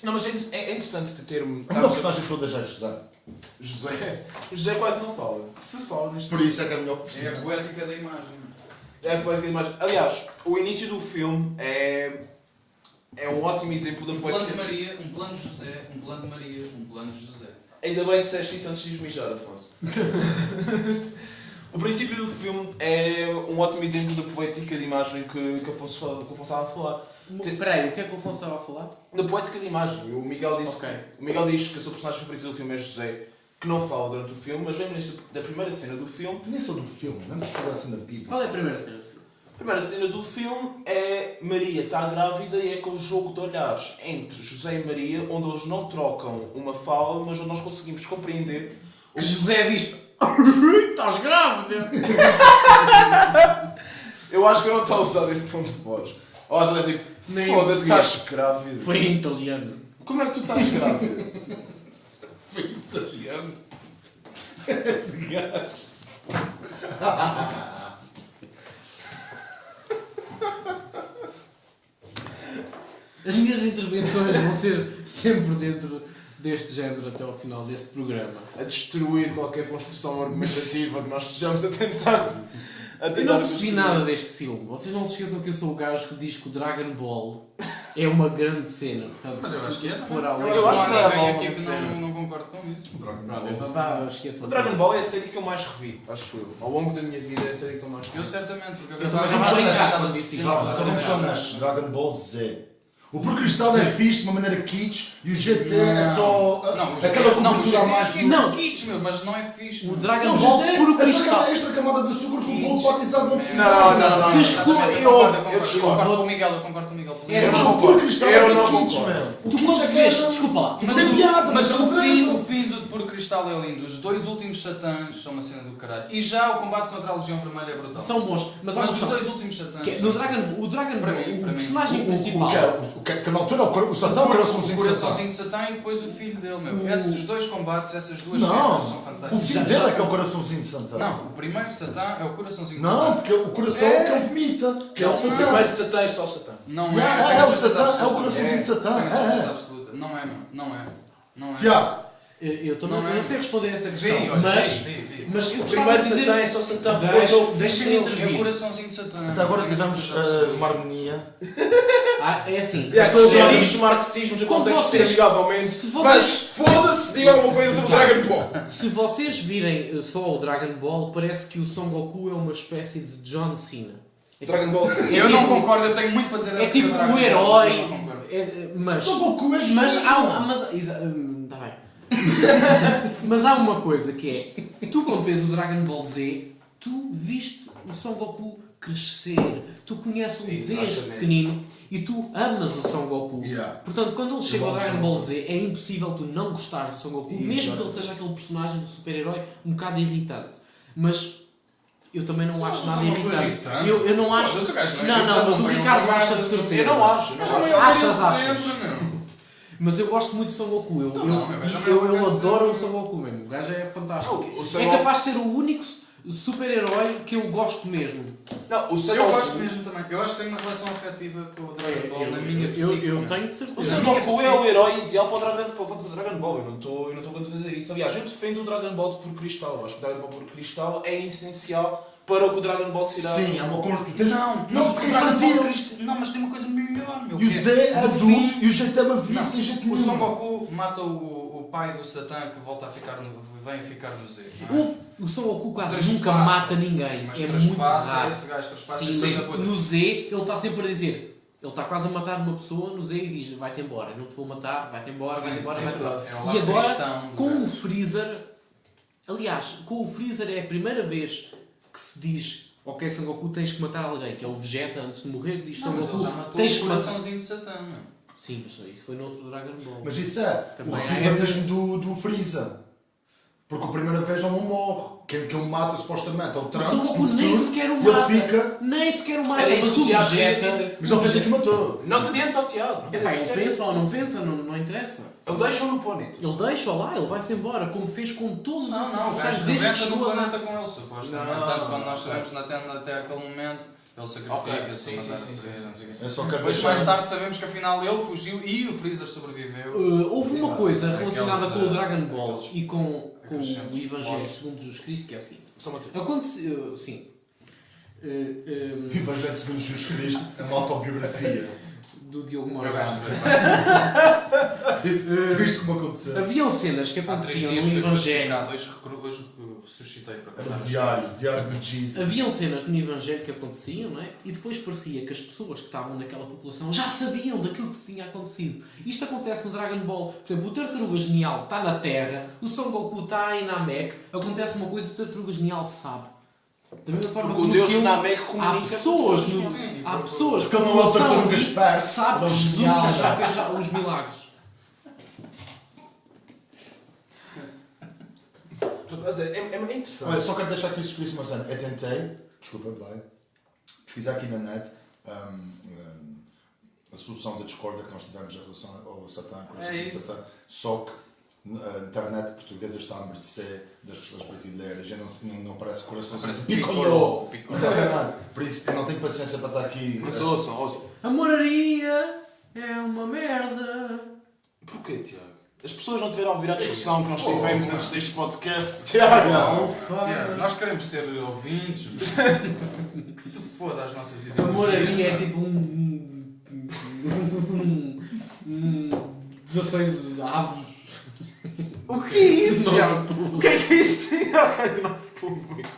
Não, mas é interessante ter... A melhor personagem de todas é José. José quase não fala. Se fala neste Por isso é que é a melhor É a personagem. poética da imagem. É a poética da imagem. Aliás, o início do filme é um ótimo exemplo da Um plano de poética. Maria, um plano de José, um plano de Maria, um plano de José. Ainda bem que disseste isso antes de mijar, Afonso. O princípio do filme é um ótimo exemplo da poética de imagem que Afonso estava a falar. Espera aí, o que é que o Afonso estava a falar? Da poética de imagem. O Miguel disse, Ok. o Miguel diz que a sua personagem favorita do filme é José, que não fala durante o filme, mas lembra-se da primeira cena do filme. Nem só do filme, não é da cena da Bíblia. Qual é a primeira cena do filme? A primeira cena do filme é Maria está grávida e é com o jogo de olhares entre José e Maria, onde eles não trocam uma fala, mas onde nós conseguimos compreender Que José diz: estás grávida! Eu acho que eu não estou a usar esse tom de voz. Eu acho que é tipo, Nem foda-se, o estás grávida. Foi em italiano. Como é que tu estás grávida? Foi italiano. Esse gajo. As minhas intervenções vão ser sempre dentro deste género até ao final deste programa. A destruir qualquer construção argumentativa que nós estejamos a tentar. Eu não percebi nada deste filme. Vocês não se esqueçam que eu sou o gajo que diz que o Dragon Ball é uma grande cena. Portanto, Mas eu acho que é. for Eu além- Eu acho que não é ninguém uma aqui grande que cena. não concordo com isso. Dragon Pronto, Ball. então tá, esqueçam. O Dragon Ball é a série que eu mais revi, acho eu. Ao longo da minha vida é a série que eu mais revi. Eu certamente, porque Eu também estava já a brincar achar quando assim, disse claro, isso. Então vamos ser honestos, Dragon Ball Z. O Pro Cristal é fixe de uma maneira kitsch e o GT é só Não, aquela cobertura a mais fixe. do... Não. Kits, meu, mas não é fixe. O meu. Dragon Não, o Ball GT puro é só cristal. aquela extra camada de açúcar que o bolo batizado não precisa. Não, Exatamente, Desculpa, exatamente, eu concordo discordo. com o Miguel, eu concordo com o Miguel. É assim, não O Pro concordo. Cristal Eu é não kitsch, concordo. meu. Tu O kitsch quando é vês, que é... desculpa lá, Mas Tem piada, mas mas o é fim, diferente. o fim do Puro Cristal é lindo. Os dois últimos satãs são uma cena do caralho. E já o combate contra a Legião Vermelha é brutal. são bons, mas há Mas uma os questão. dois últimos satãs. Que é, no Dragon, o Dragon Para Ball, mim, o para mim. personagem principal. Que na altura o Satã é o coraçãozinho o de Satã. coraçãozinho de Satã e depois o filho dele, meu. Esses dois combates, essas duas Não, cenas são o fantásticas. filho dele é que é o coraçãozinho de Satã. Não, o primeiro Satã é o coraçãozinho de Não, Satã. porque o coração é o que ele vomita, que é o O Satã. primeiro Satã é só o Satã. Não é, Yeah, tenho é a o certeza Satã, é o absoluta. coraçãozinho de Satã. Tenho a certeza É. absoluta. Não é, meu. Não é. Não é. Tiago, Eu também Não é. não sei responder a essa questão, Vê, olha, mas, vê. mas eu O gostava primeiro de dizer... Satã é só Satã. Deixa-me É o intervir. coraçãozinho de Satã. até agora Tenho a tivemos certeza uma harmonia. É assim, E há Estou a ver. aqueles marxismos Quando acontecem vocês- amigavelmente. se Mas vocês, foda-se, diga alguma coisa sobre o Dragon Ball. se vocês virem só o Dragon Ball, parece que o Son Goku é uma espécie de John Cena. É tipo- Dragon Ball Z. Eu É não tipo- concordo, eu tenho muito para dizer É dessa tipo coisa do o Dragon Ball, herói, eu não concordo. mas... Só Goku é Mas Jesus, há, mano. mas, tá bem. Mas há uma coisa que é, tu quando vês o Dragon Ball Z, tu viste o Son Goku crescer, tu conheces-o desde Exatamente. pequenino e tu amas o Son Goku. Yeah. Portanto, quando ele chega ao Igual Dragon Son Ball Z, é impossível tu não gostares do Son Goku, mesmo que ele Exatamente. seja aquele personagem de super-herói um bocado irritante. Mas eu também não acho nada Son Goku é irritante. irritante? Eu não acho... Pô, esse gajo não é Não, irritante, mas o foi um Ricardo bocado acha de de- certeza. Eu não acho. Mas Não não acho. é o Achas, Ariel achas? sempre, meu. Mas eu gosto muito de Son Goku. Então não, meu gajo, Eu não é o adoro o Son Son Goku mesmo. O gajo é fantástico. Não, o Son É Goku- capaz de ser o único super-herói que eu gosto mesmo. Não, o Son Eu Goku- gosto mesmo também. Eu acho que tenho uma relação afetiva com o Dragon Ball na minha eu psique. tenho de O certeza. Son minha Goku psique- é o herói ideal para o Dragon Ball. Eu não estou a dizer isso. Aliás, eu defendo o Dragon Ball por cristal. Eu acho que o Dragon Ball por cristal é essencial para o que o Dragon Ball se irá. Sim, é uma construção. Não, Não, porque é infantil. Não, mas tem uma coisa melhor, meu. E o que Z é no adulto fim- e o GT é uma vícia sem jeito O Son nenhum. Goku mata o pai do Satã que volta a ficar vem ficar no Z. Não é? O Son Goku quase Traspassa. nunca mata ninguém. Mas É muito traspassa, raro. esse gajo traspassa Sim, essa mas coisa toda. no Z ele está sempre a dizer. Ele está quase a matar uma pessoa no Z e diz: vai-te embora, não te vou matar, vai-te embora, Sim, vai-te embora, sim, vai-te embora. é o E lado agora, cristão do com o gajo. Freezer, aliás, com o Freezer é a primeira vez que se diz: ok, Son Goku, tens que matar alguém, que é o Vegeta antes de morrer, que diz: Son Não, mas ele Goku, já matou tens o que matar. coraçãozinho de Satã, meu. Sim, mas isso foi no outro Dragon Ball. Mas isso é Também o há revisionismo do Freeza. Porque a primeira vez ele não morre. Quem o mata supostamente é o O Trunks Son no Goku nem futuro. sequer o E ele mata. fica. Nem sequer o mata. Era Mas isso que o o Tiago queria Vegeta. dizer. Mas ele pensa que matou. Não te adiantes ao Tiago. Epá, ele pensa ou não pensa, não interessa. Ele deixa no planeta. Ele deixa lá, ele vai-se embora, como fez com todos os Não, outros não, o personagens gajo desde que rebenta no chegou a planeta com ele, supostamente. Não, Tanto quando nós não. sabemos na Terra até aquele momento, ele Ok, sacrifica-se. sim, a matar sim, o sim, Freezer. sim, sim. Eu só quero Depois deixar. mais tarde sabemos que afinal ele fugiu e o Freezer sobreviveu. Houve uma Exato. coisa Aqueles, relacionada com o Dragon Ball aqueles- e com aqueles o centros Evangelho mortos. segundo Jesus Cristo, que é o seguinte. Só Mateus. Aconteceu, sim. O Evangelho segundo Jesus Cristo, é uma autobiografia. Do Diogo Eu Morgado. gosto de ver. Tipo, foi isto como aconteceu. Haviam cenas que Há 3 aconteciam dias no fui Evangelho. crucificado, hoje ressuscitei para Era contar. o diário de Jesus. Haviam cenas no Evangelho que aconteciam, não é? E depois parecia que as pessoas que estavam naquela população já sabiam daquilo que se tinha acontecido. Isto acontece no Dragon Ball. Por exemplo, o Tartaruga Genial está na Terra, o Son Goku está em Namek, acontece uma coisa e o Tartaruga Genial sabe. Da mesma forma Porque que o no Deus filme, Namek há comunica pessoas, com todos. no- Sim, há porque- pessoas Porque ele não é o população tartaruga que esperto, sabe que ele é um Jesus genial. já fez já os milagres. Mas é interessante. Olha, só quero deixar aqui escrito uma cena. Eu tentei, desculpa, Blay, pesquisar aqui na net a solução da discórdia que nós tivemos em relação ao Satã, É isso. Satã, só que a internet portuguesa está à mercê das pessoas brasileiras, já não parece coração, Parece picolou. picolou. Exatamente. Por isso eu não tenho paciência para estar aqui. Mas ouçam. A moraria é uma merda. Porquê, Tiago? As pessoas não tiveram a ouvir a discussão que nós tivemos antes deste podcast. Tiago, Tiago, nós queremos ter ouvintes que se foda as nossas ideias. Amor a mim é tipo 16 avos. O que é isso, Nosso Tiago? público. O que é isto? Ok, do nosso público.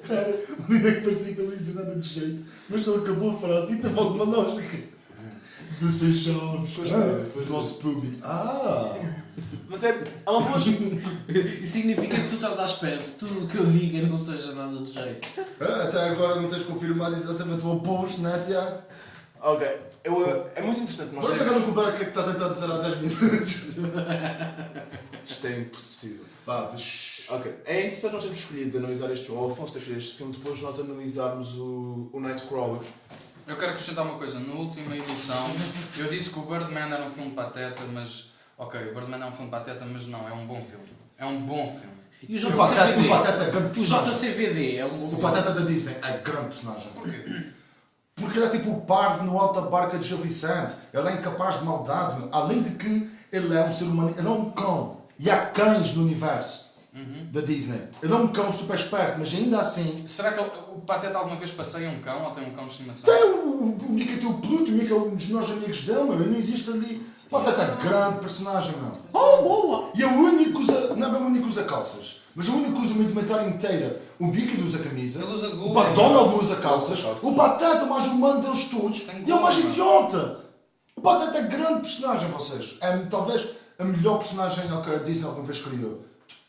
Espera, o Lina que parecia que ele ia dizer nada de jeito, mas ele acabou a frase e teve alguma lógica. 16 jovens, Pois do é. nosso público. Mas é uma boa... Isso significa que tu estás à espera de tudo o que eu diga não seja nada de jeito. Até agora não tens confirmado exatamente o oposto, não é, Tiago? Ok, é muito interessante nós Agora termos... pegando o Kuber que está a tentar dizer há 10 minutos. Isto é impossível. Pá, shhh. Ok, é interessante nós termos escolhido analisar este filme, ou o Afonso ter escolhido este filme depois de nós analisarmos o Nightcrawler. Eu quero acrescentar uma coisa. Na última edição, eu disse que o Birdman era um filme pateta, mas... Ok, o Birdman é um filme pateta, mas não, é um bom filme. É um bom filme. E o O Pateta JCVD? é grande O personagem. JCVD é O o... Pateta da Disney é grande personagem. Porquê? Porque ele é tipo o parvo no alto da barca de Gil Vicente. Ele é incapaz de maldade, meu. Além de que ele é um ser humano, ele é um cão. E há cães no universo da Disney. Ele é um cão super esperto, mas ainda assim... Será que o Pateta alguma vez passeia um cão ou tem um cão de estimação? Tem o Mickey tem o Pluto, o Mickey é um dos nossos amigos dele, meu. E não existe ali... O Pateta é grande personagem, meu. Oh, boa! E é o único que usa... Não é bem o único que usa calças. Mas o único que usa uma indumentária inteira. O Mickey usa camisa. Ele usa O Google. Pat Donald usa calças. Usa calças. O Pateta é o mais humano deles todos. Tem E é o mais Google, idiota. O Pateta é grande personagem, vocês. É talvez a melhor personagem que a Disney alguma vez criou.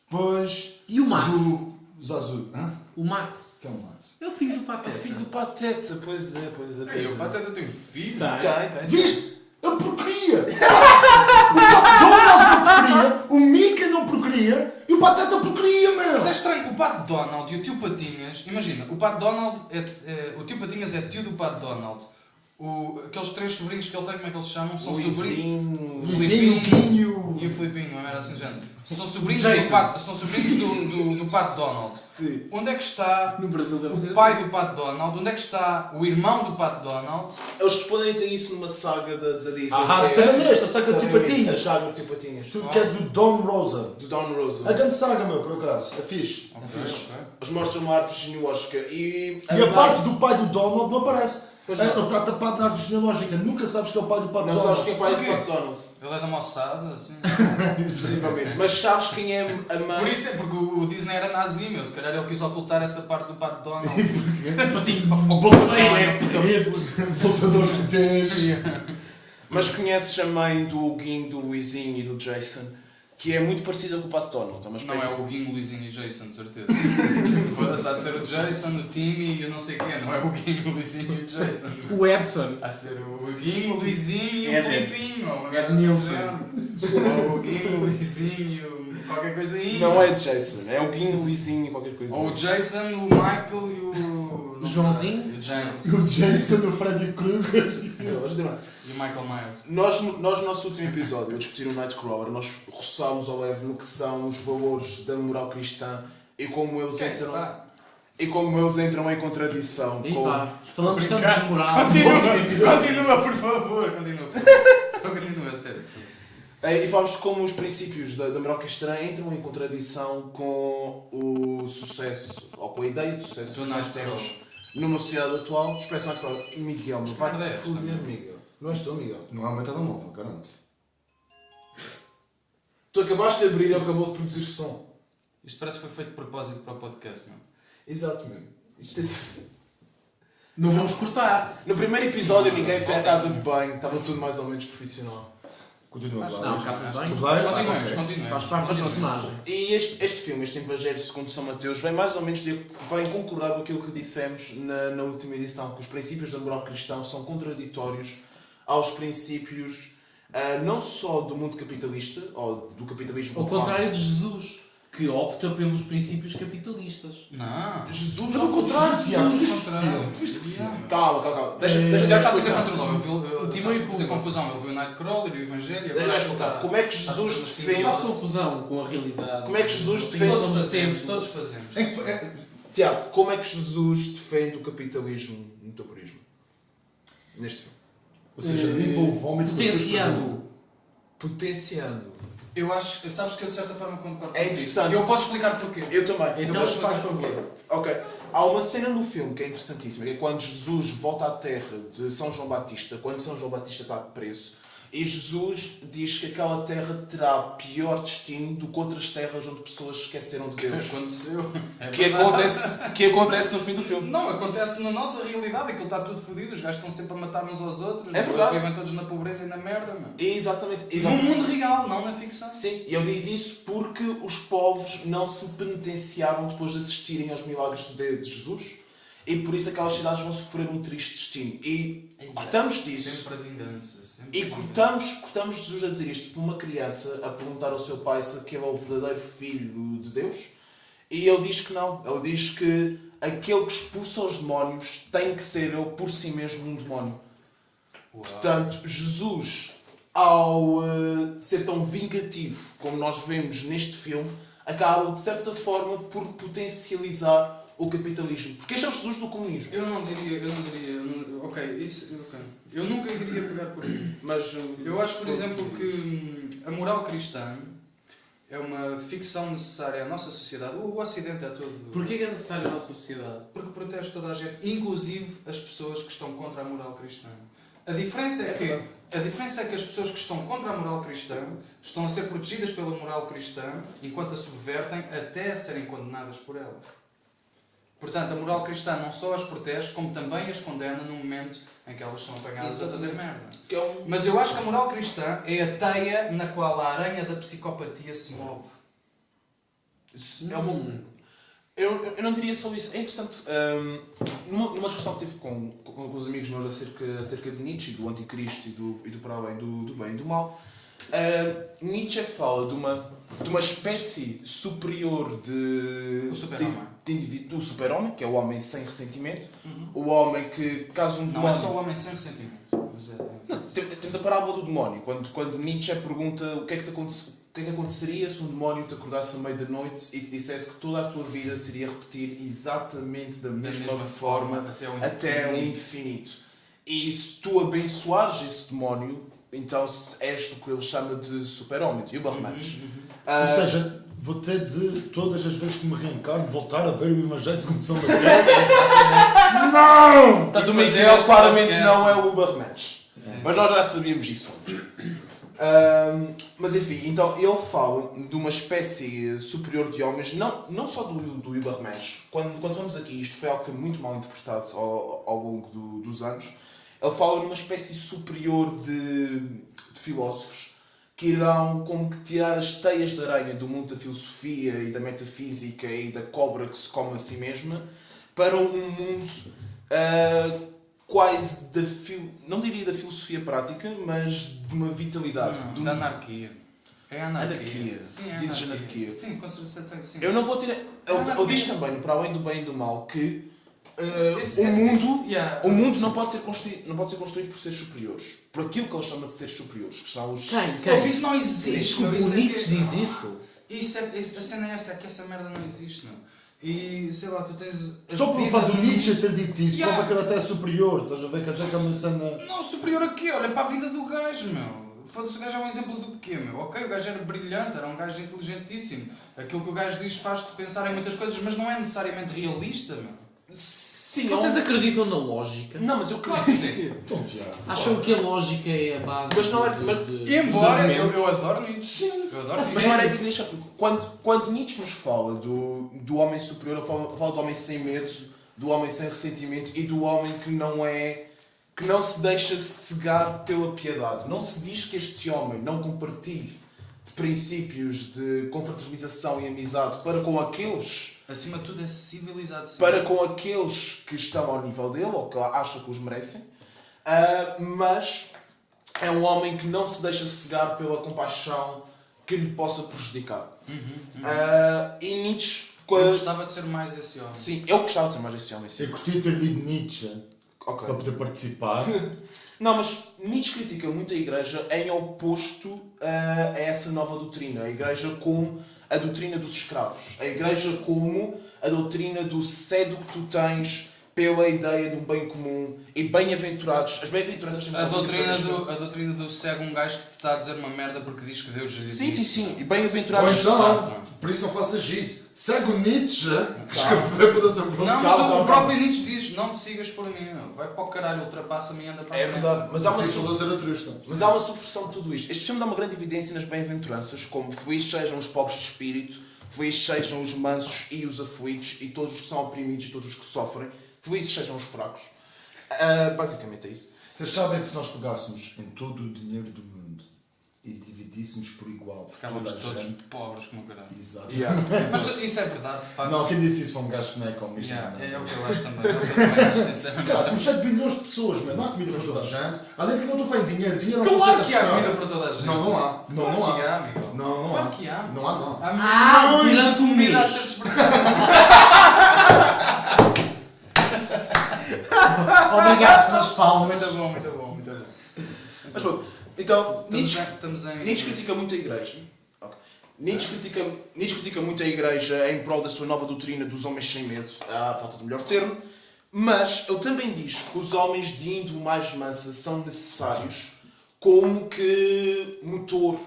Depois E o Max? do Zazu. Hã? O Max? Que é o Max? É o filho do É Pateta. filho do Pateta, pois é, pois é. Ei, o Pateta tem um filho? Tá. Tem. Viste? Ele procria! O Pat Donald não procria, o Mickey não procria e o Pateta procria, Mas é meu! estranho, o Pat Donald e o tio Patinhas, imagina, o Pat Donald o tio Patinhas é tio do Pat Donald. Aqueles três sobrinhos que ele tem, como é que eles se chamam? São sobrinhos. Luizinho... Vizinho, Guinho... E o Filipinho, não era assim do género. São sobrinhos, Jason. são sobrinhos do Pat Donald. Sim. Onde é que está No Brasil deve ser o pai do Pat Donald? Onde é que está o irmão do Pat Donald? Eles respondem ter isso numa saga da Disney. Ah, que saga nesta, saga de A Patinhas. saga de Tio Patinhas. Tudo que é do Don Rosa. Do Don Rosa. A grande saga, meu, por acaso. É fixe. É Ok, fixe. ok. Eles mostram uma árvore genealógica e... E a parte do pai do Donald não aparece. Pois não. Ele está tapado na árvore genealógica. Nunca sabes que é o pai do pai do Não Donald. sabes quem é o pai do Porquê? Pat Donald. Ele é da moçada, assim. Possivelmente. Mas sabes quem é a mãe... Por isso é porque o Disney era nazi, meu. Se calhar ele quis ocultar essa parte do Pat Donald. Voltadores de 10. Mas conheces a mãe do Huguinho, do Luizinho e do Jason, que é muito parecida com o Pat Donald. É uma Não espécie... é o Guinho, o Luizinho e o Jason, de certeza. Foda-se, há de ser o Jason, o Timmy e eu não sei quem. Não é o Guinho, o Luizinho e o Jason. O Edson. Há de ser o Guinho, o Luizinho e o Ed. Filipinho. Ou uma Ed coisa assim do Nilsson. género. Ou o Guinho, o Luizinho e o... qualquer coisa aí. Não é Jason, é o Guinho, o Luizinho e qualquer coisa. Ou o Jason, o Michael e o... não sei, Joãozinho? e o James. O Jason, o Freddy Krueger. E o Michael Myers. Nós, no nosso último episódio, a discutir o Nightcrawler, nós roçámos ao leve no que são os valores da moral cristã e como eles entram em contradição E com... pá, falamos tanto de moral. Continua, por favor. Continua, sério. E falamos de como os princípios da moral cristã entram em contradição com o sucesso, ou com a ideia de sucesso Do que nós Nightcrawler. temos numa sociedade atual. Expressa Nightcrawler. Miguel, Mas vai-te merda é esta, foder, meu? Miguel. Não és tu, Miguel. Não é uma telemóvel, garanto. Tu acabaste de abrir e acabou de produzir som. Isto parece que foi feito de propósito para o podcast, não? Exato, meu. Isto é... Não vamos cortar. No primeiro episódio ninguém foi à casa de banho, estava tudo mais ou menos profissional. Continua, Acho- vai. Não, cá tudo bem. Tudo bem? Continuemos, Ok. continuemos. Faz parte da Continuemos. personagem. E este filme, este Evangelho segundo São Mateus, vem mais ou menos vem concordar com aquilo que dissemos na última edição, que os princípios da moral cristã são contraditórios aos princípios não só do mundo capitalista, ou do capitalismo Ao como contrário falamos. de Jesus, que opta pelos princípios capitalistas. Não. Jesus, Pelo ao contrário, Tiago, Pelo tu viste contrário. que filme? Yeah. Calma. Deixa Já eu está a fazer explicar. controle. O Timão e o fazer Pumba. confusão. Ele viu o Nightcrawler e o Evangelho. Deixa eu explicar. Como é que Jesus defende... Façam fusão com a realidade. Como é que Jesus defende... Todos fazemos, todos fazemos. Tiago, como é que Jesus defende o capitalismo no teu purismo? Neste filme. Ou seja, limpa o vómito. Potenciando. potenciando. Eu acho, sabes que eu de certa forma concordo É com interessante. isso. Eu posso explicar porquê. Eu também. Então, posso faz explicar favor. Ok. Há uma cena no filme que é interessantíssima, que é quando Jesus volta à terra de São João Batista, quando São João Batista está preso, e Jesus diz que aquela terra terá pior destino do que outras terras onde pessoas se esqueceram de Deus. Aconteceu. Que acontece no fim do filme. Não, acontece na nossa realidade, aquilo está tudo fodido, os gajos estão sempre a matar uns aos outros, É verdade. eles vivem todos na pobreza e na merda, meu. Exatamente. No mundo real, não na ficção. Sim, e ele diz isso porque os povos não se penitenciaram depois de assistirem aos milagres de Jesus, e por isso aquelas cidades vão sofrer um triste destino. E cortamos disso. Sempre a vingança. Sempre E a vingança. cortamos Jesus a dizer isto por uma criança a perguntar ao seu pai se aquele é o verdadeiro filho de Deus. E ele diz que não. Ele diz que aquele que expulsa os demónios tem que ser ele por si mesmo um demónio. Uau. Portanto, Jesus, ao ser tão vingativo como nós vemos neste filme, acaba de certa forma por potencializar o capitalismo. Porque este é o Jesus do comunismo. Eu não diria, ok, isso, ok. Eu nunca iria pegar por aí. Mas Eu acho, por exemplo, que a moral cristã é uma ficção necessária à nossa sociedade. O Ocidente é todo... Porquê que é necessário a nossa sociedade? Porque protege toda a gente, inclusive as pessoas que estão contra a moral cristã. A diferença é que as pessoas que estão contra a moral cristã estão a ser protegidas pela moral cristã enquanto a subvertem até a serem condenadas por ela. Portanto, a moral cristã não só as protege, como também as condena no momento em que elas são apanhadas a fazer merda. Mas eu acho que a moral cristã é a teia na qual a aranha da psicopatia se move. é um... Eu não diria só isso. É interessante. Numa discussão que tive com os amigos meus acerca de Nietzsche, do anticristo e do para além do bem e do mal, Nietzsche fala de uma espécie superior O super-homem. de indivíduo, do super-homem, que é o homem sem ressentimento, o homem que, caso um Não demónio... é só o homem sem ressentimento. Mas Temos a parábola do demónio, quando Nietzsche pergunta o que é que aconteceria se um demónio te acordasse à meia da noite e te dissesse que toda a tua vida se iria repetir exatamente da mesma forma até o infinito. E se tu abençoares esse demónio, então és o que ele chama de super-homem, de Übermensch. Ou seja, vou ter de, todas as vezes que me reencarno, voltar a ver o Evangelho segundo São Mateus. Não! Portanto, o fazer Miguel este claramente podcast. não é o Übermensch. Mas nós já sabíamos isso. Mas enfim, então ele fala de uma espécie superior de homens, não só do Übermensch. Quando vamos aqui, isto foi algo que foi muito mal interpretado ao longo dos anos. Ele fala de uma espécie superior de filósofos que irão como que tirar as teias de aranha do mundo da filosofia e da metafísica e da cobra que se come a si mesma para um mundo quase não diria da filosofia prática, mas de uma vitalidade. da anarquia. É anarquia. Anarquia. Sim, é Dizes anarquia. anarquia. Sim, com certeza. Sim. Eu não vou tirar... Ele diz também, para além do bem e do mal, que o mundo não pode ser construído por seres superiores. Por aquilo que ele chama de seres superiores, que são os... Quem? Isso não existe. Desculpa, meu, o isso é Nietzsche que- diz isso? A cena é essa, é que essa merda não existe, não. E sei lá, tu tens. Só pelo fato do Nietzsche ter dito isso, Yeah. prova que ele até é superior. Estás a ver? Quer dizer que é uma cena... Não, superior a quê? Olha para a vida do gajo, meu. Foda-se, o gajo é um exemplo do quê, meu? Ok, o gajo era brilhante, era um gajo inteligentíssimo. Aquilo que o gajo diz faz-te pensar em muitas coisas, mas não é necessariamente realista, meu. Sim, Vocês acreditam na lógica? Não, mas eu Claro que sim. Então, Tiago. Acham que a lógica é a base Mas não é- dos Embora argumentos? eu adoro Nietzsche. Sim. Eu adoro Mas Nietzsche. não era isso que eu queria achar. Quando Nietzsche nos fala do homem superior, ele fala do homem sem medo, do homem sem ressentimento e do homem que não se deixa cegar pela piedade. Não se diz que este homem não compartilhe de princípios de confraternização e amizade para com aqueles Acima de tudo é civilizado. Sim. para com aqueles que estão ao nível dele ou que acham que os merecem, mas é um homem que não se deixa cegar pela compaixão que lhe possa prejudicar. E Nietzsche... Eu gostava de ser mais esse homem. Sim, eu gostava de ser mais esse homem. Sim. Eu gostei de ter lido Nietzsche Ok. para poder participar. Não, mas Nietzsche critica muito a Igreja em oposto a essa nova doutrina. A Igreja como a doutrina dos escravos. A Igreja como a doutrina do cede o que tu tens pela ideia de um bem comum e bem-aventurados. As bem-aventuranças sempre A falam doutrina do segue um gajo que te está a dizer uma merda porque diz que Deus lhe disse. Sim. E Ou bem-aventurados. então, por isso não faças isso. Segue o Nietzsche, escreveu para essa Não, mas o próprio Nietzsche diz: não te sigas por mim, meu. Vai para o caralho, ultrapassa-me e anda para a É frente. verdade, mas há uma Mas Mas há uma subversão de tudo isto. Este filme dá uma grande evidência nas bem-aventuranças, como felizes sejam os pobres de espírito, felizes sejam os mansos e os aflitos, e todos os que são oprimidos e todos os que sofrem, felizes sejam os fracos. Basicamente é isso. vocês sabem que se nós pegássemos em todo o dinheiro do mundo e dividíssemos por igual, Ficávamos toda a todos gente- pobres como o caralho. Exato. Mas isso é verdade, de facto. Não, quem disse isso foi um gajo que não é economista. Yeah, não. é o que eu acho também. É o que eu também acho, sinceramente. Cara, somos 7 bilhões de pessoas, mano. Não há comida para toda a gente. Além de que não estou a falar em dinheiro. Dinheiro não Claro consegue que há apostar. comida para toda a gente. Não há. Não Claro que há. há, Miguel. Não Claro há. que há. Não há, não. Há milhões durante de um comida a mês. ser desperdiçada. Obrigado pelas palmas. Muito bom, muito bom, muito bom. Mas pronto, então, Estamos em... Nietzsche critica muito a Igreja. Ok. Nietzsche critica muito a Igreja em prol da sua nova doutrina dos homens sem medo, à falta de melhor termo, mas ele também diz que os homens de índole mais mansa são necessários como que motor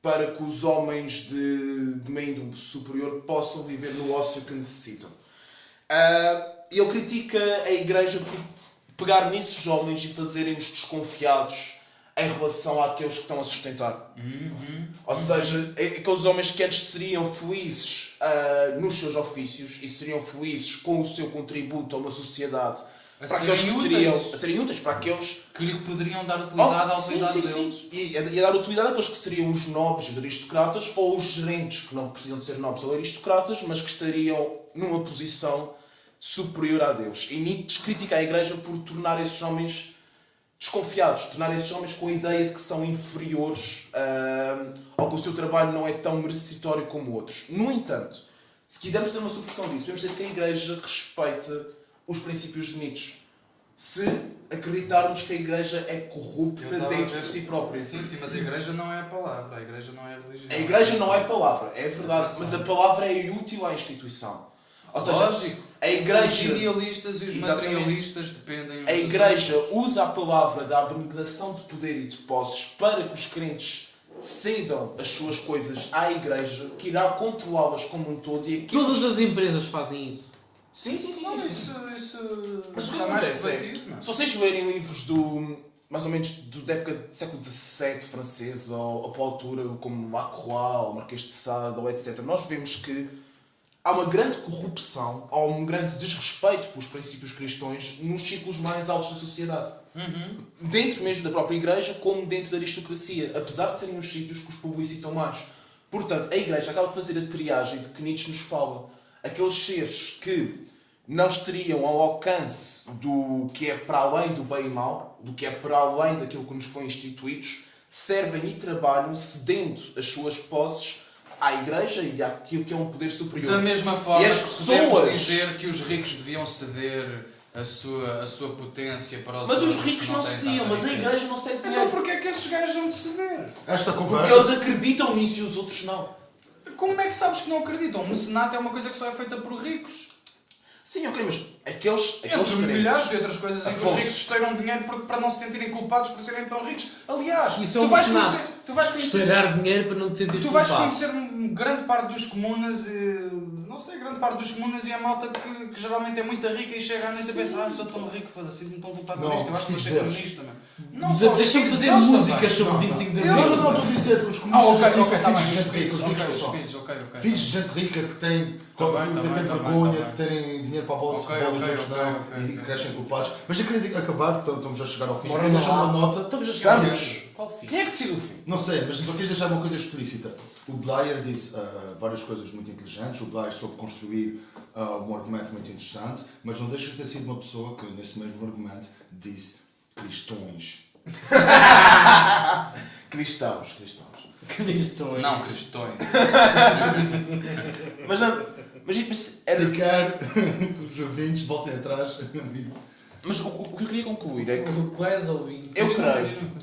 para que os homens de uma índole superior possam viver no ócio que necessitam. Ele critica a Igreja por pegar nesses homens e fazerem-os desconfiados em relação àqueles que estão a sustentar. Ou seja, aqueles homens que antes seriam felizes nos seus ofícios e seriam felizes com o seu contributo a uma sociedade, para aqueles que seriam a serem úteis, para aqueles que lhe poderiam dar utilidade à utilidade deles. sim. E a dar utilidade àqueles que seriam os nobres, os aristocratas, ou os gerentes, que não precisam de ser nobres ou aristocratas, mas que estariam numa posição superior a Deus. E Nietzsche critica a Igreja por tornar esses homens desconfiados, tornar esses homens com a ideia de que são inferiores ou que o seu trabalho não é tão merecitório como outros. No entanto, se quisermos ter uma subversão disso, podemos dizer que a Igreja respeita os princípios de Nietzsche. Se acreditarmos que a Igreja é corrupta dentro de si própria. Sim, mas a Igreja não é a palavra, a Igreja não é a religião. A Igreja não é palavra, é verdade, mas a palavra é útil à instituição. Ou seja, lógico, a os Igreja, idealistas e os Exatamente. materialistas dependem... a Igreja usa a palavra da abnegação de poder e de posses para que os crentes cedam as suas coisas à Igreja, que irá controlá-las como um todo. E aqueles... Todas as empresas fazem isso. Sim. Não, isso Mas o que está mais acontece debatido, se vocês lerem livros mais ou menos da época do século XVII francês, ou para a altura, como Lacroix, ou Marquês de Sade, ou etc., nós vemos que há uma grande corrupção, há um grande desrespeito pelos princípios cristãos nos círculos mais altos da sociedade. Dentro mesmo da própria Igreja, como dentro da aristocracia, apesar de serem os sítios que os publicitam mais. Portanto, a Igreja acaba de fazer a triagem de que Nietzsche nos fala. Aqueles seres que não estariam ao alcance do que é para além do bem e mal, do que é para além daquilo que nos foi instituídos, servem e trabalham cedendo as suas posses à Igreja e àquilo que é um poder superior. Da mesma forma E as que podemos pessoas- dizer que os ricos deviam ceder a sua potência para os Mas os outros ricos que não têm cediam, tanta mas a riqueza. Igreja não cede Então dinheiro. porquê é que esses gajos vão ceder? Esta Porque conversa. eles acreditam nisso e os outros não. Como é que sabes que não acreditam? Um mecenato é uma coisa que só é feita por ricos. Sim, ok, mas aqueles Entre milhares de crentes... outras coisas em que os Afonso. ricos esteiram dinheiro para não se sentirem culpados por serem tão ricos. Aliás, Isso é um tu vais mecenato. conhecer... Tu vais conhecer... Estourar dinheiro para não te sentir Tu vais culpado. conhecer grande parte dos comunas, não sei, grande parte dos comunas e a malta que geralmente é muito rica e chega à noite e pensa, sou tão rico, foda-se, não estão culpados por Não, isto, eu acho que vou os ser filhos deles. comunista, mano. Não só os Deixa-me filhos fazer deles músicas também. sobre Não, 25 de não. abril. Não, não estou a dizer os Ah, comunistas ok, assim, ok, são está bem. filhos de gente rica, os ricos Ok, não são. os filhos, ok. Filhos de gente rica que tem, bem, tem tá vergonha bem. de terem dinheiro para a bola de Ok, futebol e os ok, outros ok, não, ok, e ok. crescem culpados. Mas eu queria acabar, então estamos a chegar ao fim. Bora Queria lá. deixar uma nota. Estamos a chegar. Estamos. Qual fim? Quem é que decide o fim? Não sei, mas só quis deixar uma coisa explícita. O Blair disse várias coisas muito inteligentes. O Blair soube construir um argumento muito interessante, mas não deixa de ter sido uma pessoa que, nesse mesmo argumento, disse cristões. Cristãos. Cristões. Não, cristões. Mas não... Mas era... Eu quero que os ouvintes voltem atrás. Mas o que eu queria concluir é que Quais ouvintes?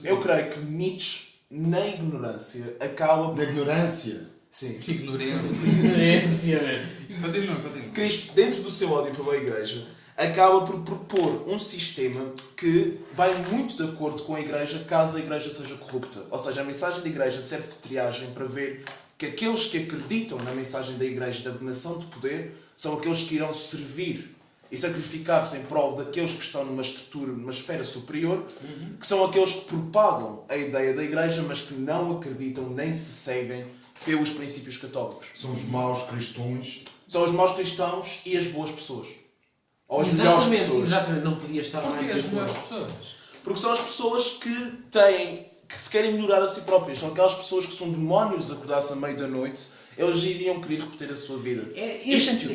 eu creio que Nietzsche, na ignorância, acaba por... Na ignorância. Sim. Ignorância. Ignorância, velho. Continua. Cristo, dentro do seu ódio pela Igreja, acaba por propor um sistema que vai muito de acordo com a Igreja, caso a Igreja seja corrupta. Ou seja, a mensagem da Igreja serve de triagem para ver que aqueles que acreditam na mensagem da Igreja da dominação de poder são aqueles que irão servir e sacrificar-se em prol daqueles que estão numa estrutura, numa esfera superior, que são aqueles que propagam a ideia da Igreja, mas que não acreditam nem se seguem pelos princípios católicos. São os maus cristãos. São os maus cristãos e as boas pessoas. Ou as melhores pessoas. Exatamente, não podia estar Porquê mais as de melhores acordo. pessoas? Porque são as pessoas que se querem melhorar a si próprias. São aquelas pessoas que são demónios acordados à meia da noite. Eles iriam querer repetir a sua vida.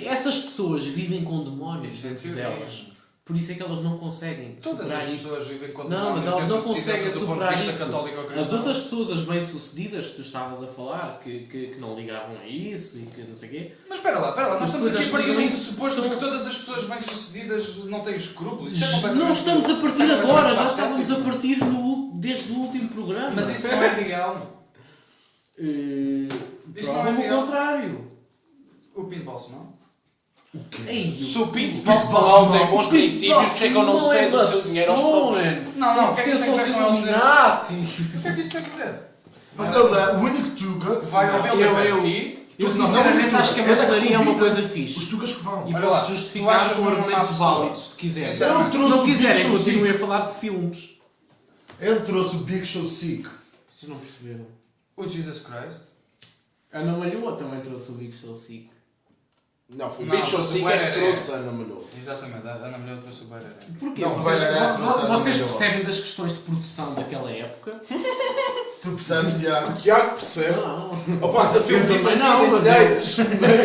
Essas pessoas vivem com demónios Isso é dentro teoria. delas. Por isso é que elas não conseguem Todas superar as isso. pessoas vivem com Não, mas demónios elas não dentro de si, conseguem do ponto de superar vista isso. católico ou As cristão. outras pessoas, as bem-sucedidas que tu estavas a falar, que não ligavam a isso e que não sei o quê. Mas espera lá, nós estamos Depois aqui a partir ligam do isso. suposto de que todas as pessoas bem-sucedidas não têm escrúpulos. Isso é completamente- Não estamos a partir isso é agora, já completamente estávamos a patético. partir desde o último programa. Mas isso não é real. Isso não é Prova-me o real. contrário. O pinball, não? Ei, Se o Pinto Pinto Balsemão Balsemão tem bons princípios, porque é que eu não cede o seu dinheiro aos pobres? Não, o que é que isso tem a ver com ele? Illuminati. O que é que isso tem a ver? Mas ele é o único tuga. Vai ao Eu Bilderberg. Eu Não, não, sinceramente não, acho que a ele é que maçonaria é uma convida coisa fixe. Os tugas que vão. E Olha lá, pode tu justificar achas com uma má argumentos pessoa? válidos, se quiserem. Sinceramente. Se Ele não trouxe o quiserem, Big Show continuem a falar de filmes. Ele trouxe o Big Show Sick. Vocês não perceberam. O Jesus Christ. A Ana Malhoa também trouxe o Big Show Sick. Não, foi o Não, Big Show o Sick Guerra que trouxe a Ana Malhoa. Exatamente, a Ana Mulher trouxe o Beira. Porquê? Não, Vocês, vai dar a vocês trouxe a percebem das questões de produção daquela época? Tu percebes, Tiago? O Tiago percebe. Não. Opa, se a filmes Eu também infantis não, em telheiras.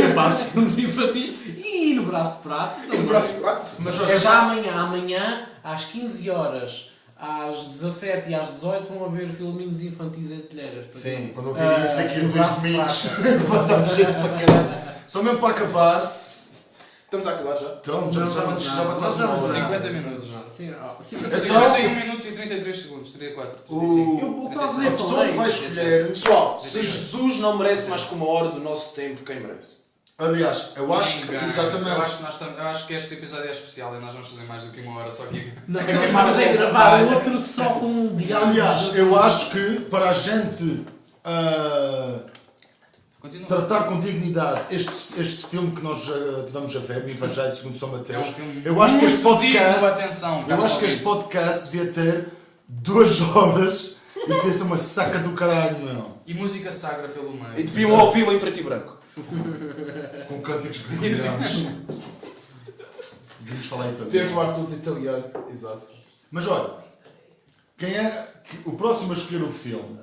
Eu passo filmes infantis e no braço de prato. No também. braço de prato. Mas É já amanhã, às 15 horas, às 17 e às 18 vão haver filminhos infantis em telheiras. Sim, quando eu vir isso daqui a no 2 braço de domingos, prata. levantamos jeito para caralho. Só mesmo para acabar. Estamos a acabar já. Então, já vai quase uma Não, hora. 50 minutos. Sim, ó, sim, Então- 51 minutos e 33 segundos, 34, 35. Eu quase A nem pessoa que vai falei. escolher. Pessoal, se Jesus não merece mais que uma hora do nosso tempo, quem merece? Aliás, eu acho que. Ninguém. Exatamente. Eu acho que este episódio é especial e nós vamos fazer mais do que uma hora só aqui. Não, mas é gravar outro só com um diálogo. Aliás, eu acho que para a gente Continua. tratar com dignidade este filme que nós tivemos a ver, o Evangelho segundo São É um Mateus, filme eu acho que este muito digno de podcast. atenção, Eu caros acho que este ouvintes. podcast devia ter 2 horas e devia ser uma saca do caralho, meu. E música sagra pelo E meio. deviam ouvi-lo em preto e branco. Com cânticos gregorianos. Devíamos falar Deviam italiano. falar todos italiano. Exato. Mas olha, quem é o próximo a escolher o filme?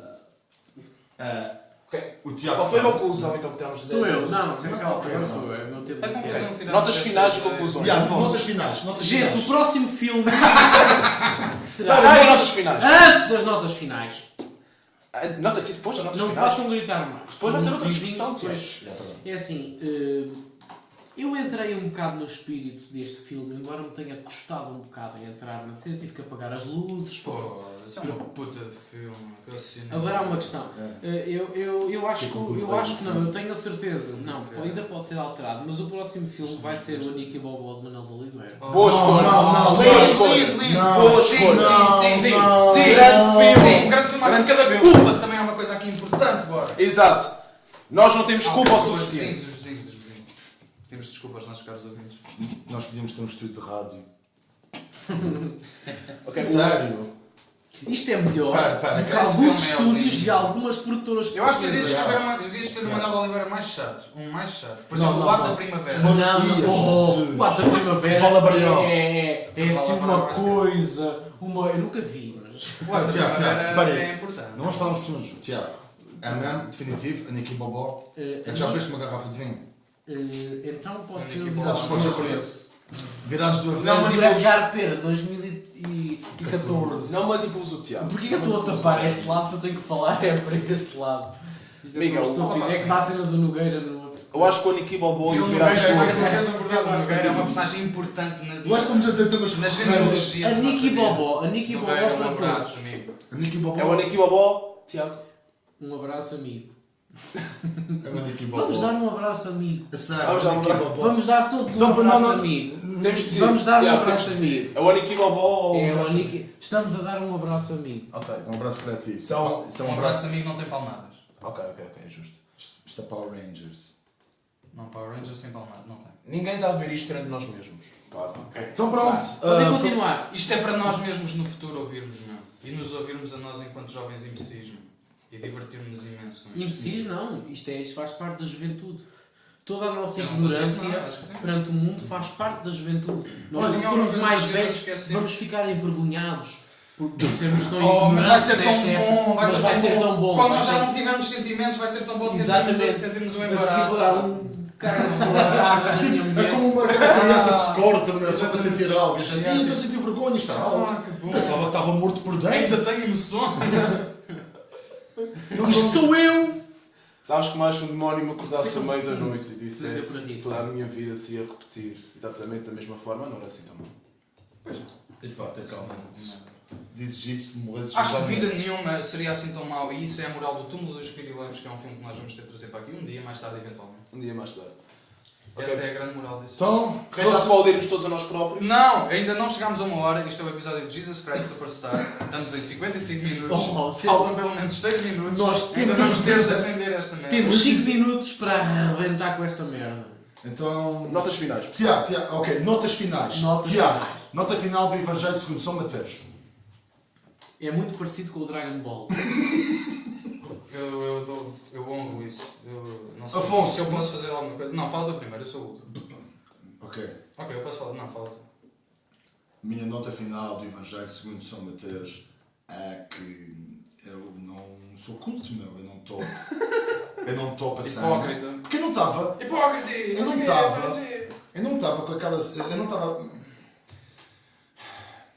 Ok. O Tiago. Qual foi a sabe. conclusão então que tiramos Sou eu, não, Não, ok, não não. sou eu, não teve É muito conclusão tempo. tirada Notas desta- finais e conclusões. Yeah, Afonso. notas finais. Notas Gente, o finais. próximo filme será Espera, notas finais. antes das notas finais. Nota que depois das notas Não finais. façam gritar mais. Depois vai ser outra Vizinho, discussão, depois- Já está bem. É assim, eu entrei um bocado no espírito deste filme, embora me tenha custado um bocado em entrar na cena, tive que apagar as luzes. Pô, isso é uma puta de filme. aquele cinema. Agora há uma questão. Eu acho Fico com que não, eu tenho a certeza. Não, ainda pode ser alterado, mas o próximo filme vai ser o Nicky Bobo de Manuel de Oliveira. Boa escolha. não, Boa Lindo, escolha. lindo, lindo. Não, Boa Sim, escolha. sim, sim, não, sim. Grande filme. Sim, grande filme assim cada vez. Culpa também é uma coisa aqui importante, bora. Exato. Nós não temos culpa o Os suficiente. vizinhos, os vizinhos, os vizinhos. Temos desculpa aos nossos caros ouvintes. Nós podíamos ter um estúdio de rádio. Ok, Sério? Isto é melhor Para, do que esse alguns filme é estúdios lindo. de algumas produtoras Eu acho que devias portuguesas. escrever o Manuel Oliveira mais chato. Um mais chato. Por Não, exemplo, não, o Ato não. da Primavera. Mas- Não, Jesus. o Quatro da Primavera Fala, Brião. é assim Fala, uma Brião. coisa, eu nunca vi, mas... O Ato da Tiago, Primavera peraí. é importante. Não vamos falar uns por uns. Tiago, é mesmo, definitivo, a Nicky Bobó. É que já abriste uma garrafa de vinho. Então pode ser Nicky o Bobo. Virados Podes do escolher. Avesso. Virados do Não, avesso. mas Mas é Edgar Pera, 2014. Não manipules o Tiago. Porquê que eu estou a tapar este lado se eu tenho que falar é para este lado? Isto é Miguel, tão estúpido. É como a cena do Nogueira no outro. Eu acho que o Nicky Bobo e o O Virados Nogueira, do mais uma Avesso. vez abordado, o Nogueira é uma personagem importante na Nós estamos a ter temas na recorrentes. genealogia. A da Nicky nossa vida. Bobo, a Nicky Bobo Nogueira, um para abraço, todos. amigo. A Nicky Bobó. É o Nicky Bobo, Tiago. Um abraço, amigo. É uma equipa Vamos boa. dar um abraço amigo. A sério, Vamos dar um uma equipa abraço. boa. Vamos dar todos Então, um abraço não- amigo. Temos de dizer. Vamos dar um Tiago, abraço temos de dizer. amigo. É o Aniki Bobó ou... É o Aniki. Estamos a dar um abraço amigo. Ok. É um abraço criativo. Então, Isso é Um abraço amigo não tem palmadas. Ok, é justo. Isto é Power Rangers. Não, Power Rangers sem palmadas, não tem. Ninguém está a ver isto entre nós mesmos. Claro. Então pronto. Podem ah, continuar. Isto é para nós mesmos no futuro ouvirmos, meu. E nos ouvirmos a nós enquanto jovens imbecis, meu. E divertirmos imenso, meu. Imbecis não. Isto faz parte da juventude. Toda a nossa Eu não vou dizer que ignorância não, acho que sim. perante o mundo faz parte da juventude. Nós, Olha, quando tinha formos alguma mais coisa que eu velhos, esqueci. vamos ficar envergonhados por sermos tão Oh, mas vai ignorantes ser tão nesta época. bom, Mas vai ser tão bom. Quando vai nós ser- já não tivermos sentimentos, vai ser tão bom Exatamente. sentirmos um A seguir vou dar embaraço. um cara de porrada da minha É mulher. como uma criança que se corta, meu, só para sentir algo. A gente, estou a sentir vergonha, está algo. Ah, que bom. Pensava que estava morto por dentro. Ainda tenho emoções. Isto sou eu! Sabes que mais um demónio me acordasse à Fica meia da um noite e Fica por dissesse aqui. toda a minha vida se ia repetir exatamente da mesma forma, não era assim também. De facto, é calma. Dizes isso, morres Acho que vida nenhuma seria assim tão mau. E isso é a moral do Túmulo dos Pirilampos, que é um filme que nós vamos ter de trazer para aqui um dia mais tarde, eventualmente. Um dia mais tarde. Essa é a grande moral disso. Então, Resta aplaudirmos todos a nós próprios. Não, ainda não chegámos a uma hora. Isto é o episódio de Jesus Christ Superstar. Estamos em 55 minutos. Oh, Faltam pelo menos 6 minutos. Nós Ainda temos- vamos ter de acender esta merda. Temos 5 minutos para arrebentar com esta merda. então... Notas finais. Tiago, ok, notas finais. Notas Tiago, finais. nota final do Evangelho segundo São Mateus. É muito parecido com o Dragon Ball. Eu honro isso. Eu não sei Afonso. se eu posso fazer alguma coisa. Não, fala tu primeiro, eu sou o último. Ok. Ok, eu posso falar. Não, fala tu. Minha nota final do Evangelho segundo São Mateus é que eu não sou culto, meu. Eu não estou... Eu não estou passando. Hipócrita. Porque eu não estava... Hipócrita! Eu não estava... Eu não estava com aquelas... Eu não estava...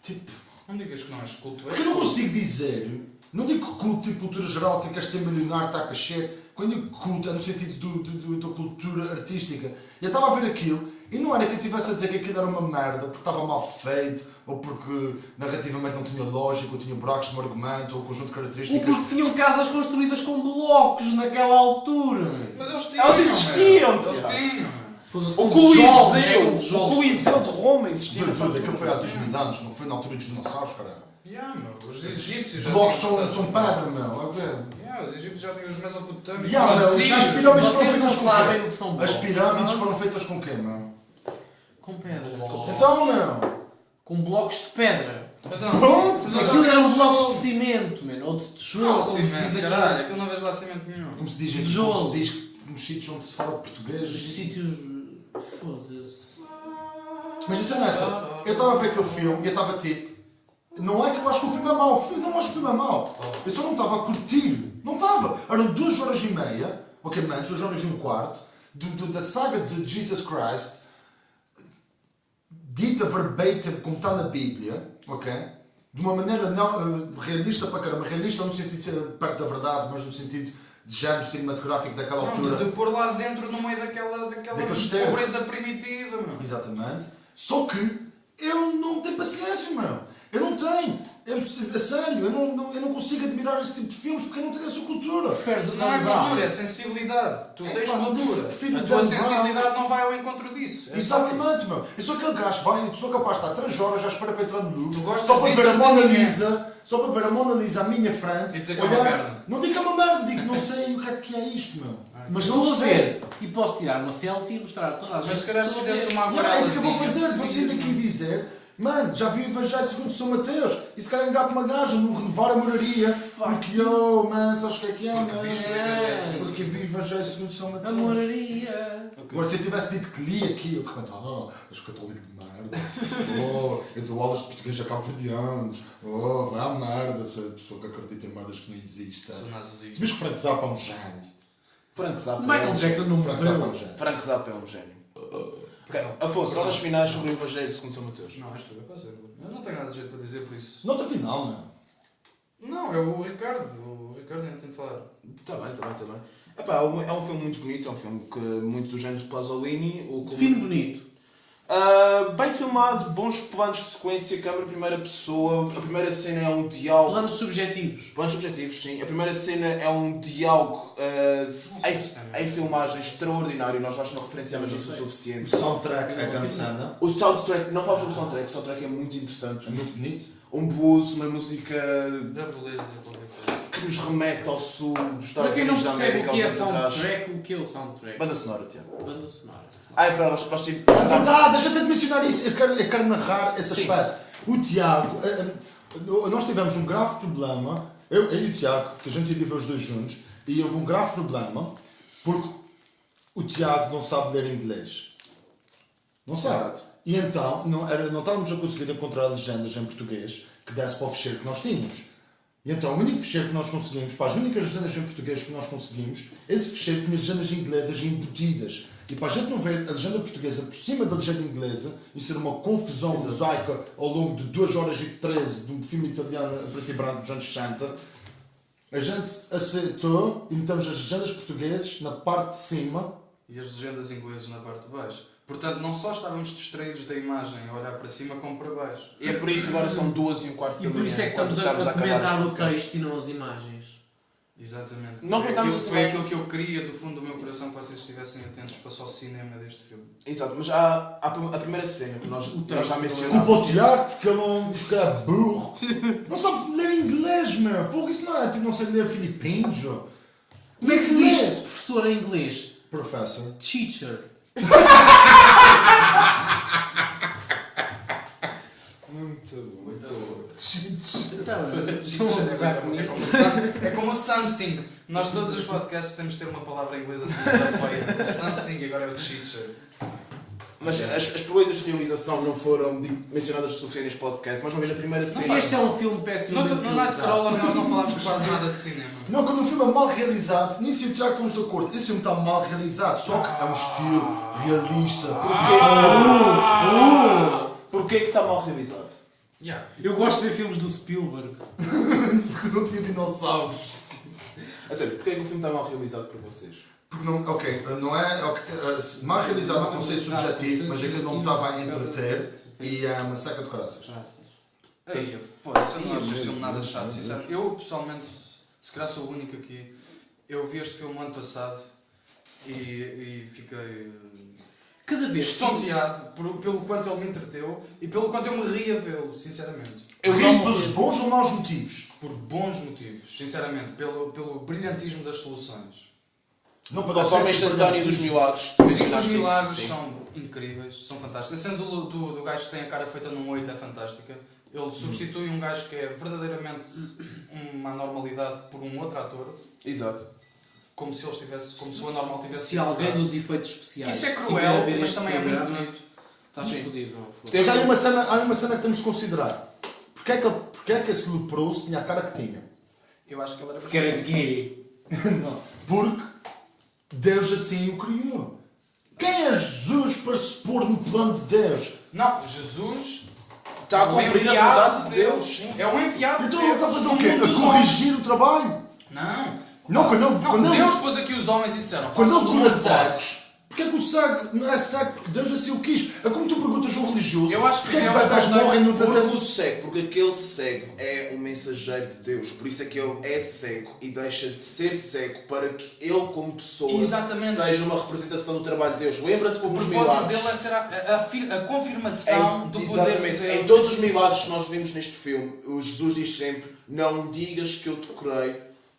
Tipo... Não digas que não és culto. Porque eu não consigo dizer... Não digo culto tipo cultura geral, quem quer ser milionário está a cachê. Quando digo culto é no sentido da cultura artística. Eu estava a ver aquilo e não era que eu estivesse a dizer que aquilo era uma merda porque estava mal feito ou porque narrativamente não tinha lógica ou tinha buracos no argumento ou conjunto de Ou características. porque tinham casas construídas com blocos naquela altura. Mas eles tinham. Elas existiam, meu. Eles Tiago. tinham. Foda-se, O com tijolos, Coliseu! com tijolos. O Coliseu de Roma existia. Tudo, nessa tudo, altura. aquilo foi há 2000 anos, não foi na altura dos dinossauros, caralho. Yeah, meu. Os egípcios Os já blocos tinham são passado. pedra, meu. É o quê? Yeah, os egípcios já tinham os mesopotâmicos. Yeah, meu, Sim, as pirâmides foram Vocês feitas não com sabem quê? o que são As blocos. pirâmides foram feitas com quê, meu? Com pedra. Então, meu. Com blocos de pedra. Então, Pronto, mas eles já Aquilo tinham eram os blocos de cimento, mano. Ou de tijolo, Não, como se diz cimento, aqui. caralho. Aquilo não vês lá cimento nenhum. Como se diz aqui, Tijolo. como se diz nos sítios onde se fala português. Os sítios... Foda-se. Mas isso é nessa. Eu estava a ver aquele filme e eu estava tipo. Não é que eu acho que o filme é mau. Eu não acho que o filme é mau. Eu só não estava a curtir. Não estava. Eram 2 horas e meia, ok, menos, 2 horas e um quarto, da saga de Jesus Christ, dita verbatim como está na Bíblia, ok? De uma maneira não realista para caramba. Realista não no sentido de ser perto da verdade, mas no sentido de género cinematográfico daquela altura. De pôr lá dentro no meio daquela Daquele estéreo. pobreza primitiva, meu. Exatamente. Só que eu não tenho paciência, meu. Eu não tenho. A sério, eu não consigo admirar esse tipo de filmes porque eu não tenho essa cultura. Preferes o Não é Dan Brown? cultura, é sensibilidade. Tu tens pá, não digo que cultura. prefiro A o tua Dan sensibilidade não vai ao encontro disso. É só Exatamente, meu. Eu sou aquele gajo, vai, sou capaz de estar 3 horas à espera para entrar no Tu Louvre, gostas só para de ver a entretenimento. Mona Lisa, só para ver a Mona Lisa à minha frente. E dizer que é uma merda. Não digo que é uma merda, digo não sei o que é isto, meu. Mas não estou a sei. ver. E posso tirar uma selfie e mostrar a toda a gente. Mas se calhar se Estou a ver. fizesse uma É isso que eu vou aquarela fazer, assim, vou sair daqui e dizer, mano, já vi o Evangelho segundo São Mateus, e se calhar engato uma gaja, não renovar a moraria, porque eu, man, sabes o que é, Porque man? viste o Evangelho segundo Porque vi o Evangelho segundo São A Mateus. moraria. Agora, se eu tivesse dito que li aquilo, de repente, és católico de merda, eu dou aulas de português a cabo-verdianos, vai à merda, essa pessoa que acredita em merdas que não existem. Sou nazista. Sabes que o Frank Zappa é um gênio? Frank Zappa. Michael Jackson não Frank Zappa é um morreu. gênio. Frank Zappa é um gênio. Ok, Afonso, notas finais sobre o Evangelho segundo São Mateus. Não, isto é fazer. Eu não tenho nada de jeito para dizer por isso. Nota final, não. Não, é o Ricardo. O Ricardo ainda tem de falar. Está bem. Epá, é um filme muito bonito, é um filme que muito do género de Pasolini. Define bonito. Bem filmado, bons planos de sequência, câmera primeira pessoa. A primeira cena é um diálogo. Planos subjetivos. Planos objetivos, sim. A primeira cena é um diálogo em filmagem extraordinário. Nós acho que não referenciamos isso o O suficiente. soundtrack é Gansana. O soundtrack, não falamos sobre o soundtrack, o soundtrack é muito interessante. É muito bonito. Um blues, uma música Da beleza, qualquer coisa. que nos remete ao sul dos Para Estados quem não Unidos da percebe América o que é aos anos atrás. soundtrack, o que é o soundtrack? Banda sonora, Tiago. Banda sonora. É verdade, nós tivemos... É verdade, deixa eu mencionar isso. Eu quero narrar esse Sim. aspecto. O Tiago, nós tivemos um grave problema, eu e o Tiago, que a gente ia ver os dois juntos, e houve um grave problema porque o Tiago não sabe ler inglês. Não sabe. Exato. E então não estávamos a conseguir encontrar legendas em português que desse para o fecheiro que nós tínhamos. E então o único fecheiro que nós conseguimos, para as únicas legendas em português que nós conseguimos, esse fecheiro tinha legendas inglesas embutidas. E para a gente não ver a legenda portuguesa por cima da legenda inglesa e ser uma confusão mosaica ao longo de 2 horas e 13 de um filme italiano a preto e branco dos anos 60, a gente aceitou e metemos as legendas portuguesas na parte de cima. E as legendas inglesas na parte de baixo. Portanto, não só estávamos distraídos da imagem a olhar para cima, como para baixo. E é por isso que agora são 2h15 da E manhã. por isso é que quando estamos a acabar comentar este o podcast. texto e não as imagens. Exatamente. Não comentamos Foi assim, aquilo que eu queria, do fundo do meu coração, que vocês estivessem atentos para ao cinema deste filme. Exato, mas há a primeira cena que nós já Culpa mencionamos. o Tiago porque ele não fica burro. Não sabe ler inglês, meu. Fogo, isso não é tipo não sei ler filipino. Como é que se diz professor em inglês? Professor. Teacher. Muito bom, muito bom. Então, É como o Samsung. Nós todos os podcasts temos de ter uma palavra inglesa assim para apoio. O Samsung agora é o teacher. Mas as proezas de realização não foram mencionadas o suficiente neste podcast, mas uma vez a primeira cena. este é um filme péssimo. No Nightcrawler nós não falámos quase nada de cinema. Não, quando o filme é mal realizado, nisso e o Tiago estamos de acordo. Esse filme está mal realizado, só que é um estilo realista. Porquê que está mal realizado? Yeah. Eu gosto de ver filmes do Spielberg. Porque não tinha dinossauros. A sério, porquê que o filme está mal realizado para vocês? Porque não, ok, não é. Mal realizado é um conceito subjetivo, mas aquilo não me estava a entreter e é uma seca de corações. Ei, foda-se, eu não acho este filme nada chato, sincero. Eu, pessoalmente, se calhar sou o único aqui, eu vi este filme no ano passado e fiquei Cada vez estonteado pelo quanto ele me entreteu e pelo quanto eu me ri a vê-lo, sinceramente. Eu ri pelos bons ou maus motivos? Por bons motivos, sinceramente, pelo brilhantismo das soluções. Não A para dar forma ser instantânea dos milagres. Os Mencionaste isso, milagres sim. são incríveis, são fantásticos. A cena do gajo que tem a cara feita num 8 é fantástica. Ele substitui um gajo que é verdadeiramente uma anormalidade por um outro ator, Exato. como se ele estivesse, como se o anormal tivesse se sido alguém tocado. dos efeitos especiais Isso é tiver a cruel, ver mas este também é muito programa, bonito. está Sim. fodido. não, foda-se. Mas há uma cena que temos de considerar. Porquê é que esse leproso tinha a cara que tinha? Eu acho que ele era Porque era gay. Não. Porque Deus assim o criou. Quem é Jesus para se pôr no plano de Deus? Não, Jesus Está a é o cumprir a enviado vontade de Deus. sim. É o enviado de Então Deus. ele está a fazer o no quê? mundo A dos corrigir o trabalho? homens. Não. Não, quando ele- Deus pôs aqui os homens e disseram, Quando façam ele do cura mundo vós. cegos, porquê é que o cego não é cego? Porque Deus assim o quis. É como tu perguntas a um religioso. Eu acho que porquê é que Deus bebés não tem- morrem no Porque tratamento? o cego, porque aquele cego é um mensageiro de Deus, por isso é que ele é cego e deixa de ser cego para que ele como pessoa Exatamente. seja uma representação do trabalho de Deus. Lembra-te O como os propósito milagres. dele é ser a confirmação do poder de Exatamente. Deus. Em todos os milagres que nós vimos neste filme, o Jesus diz sempre: não digas que eu te curei,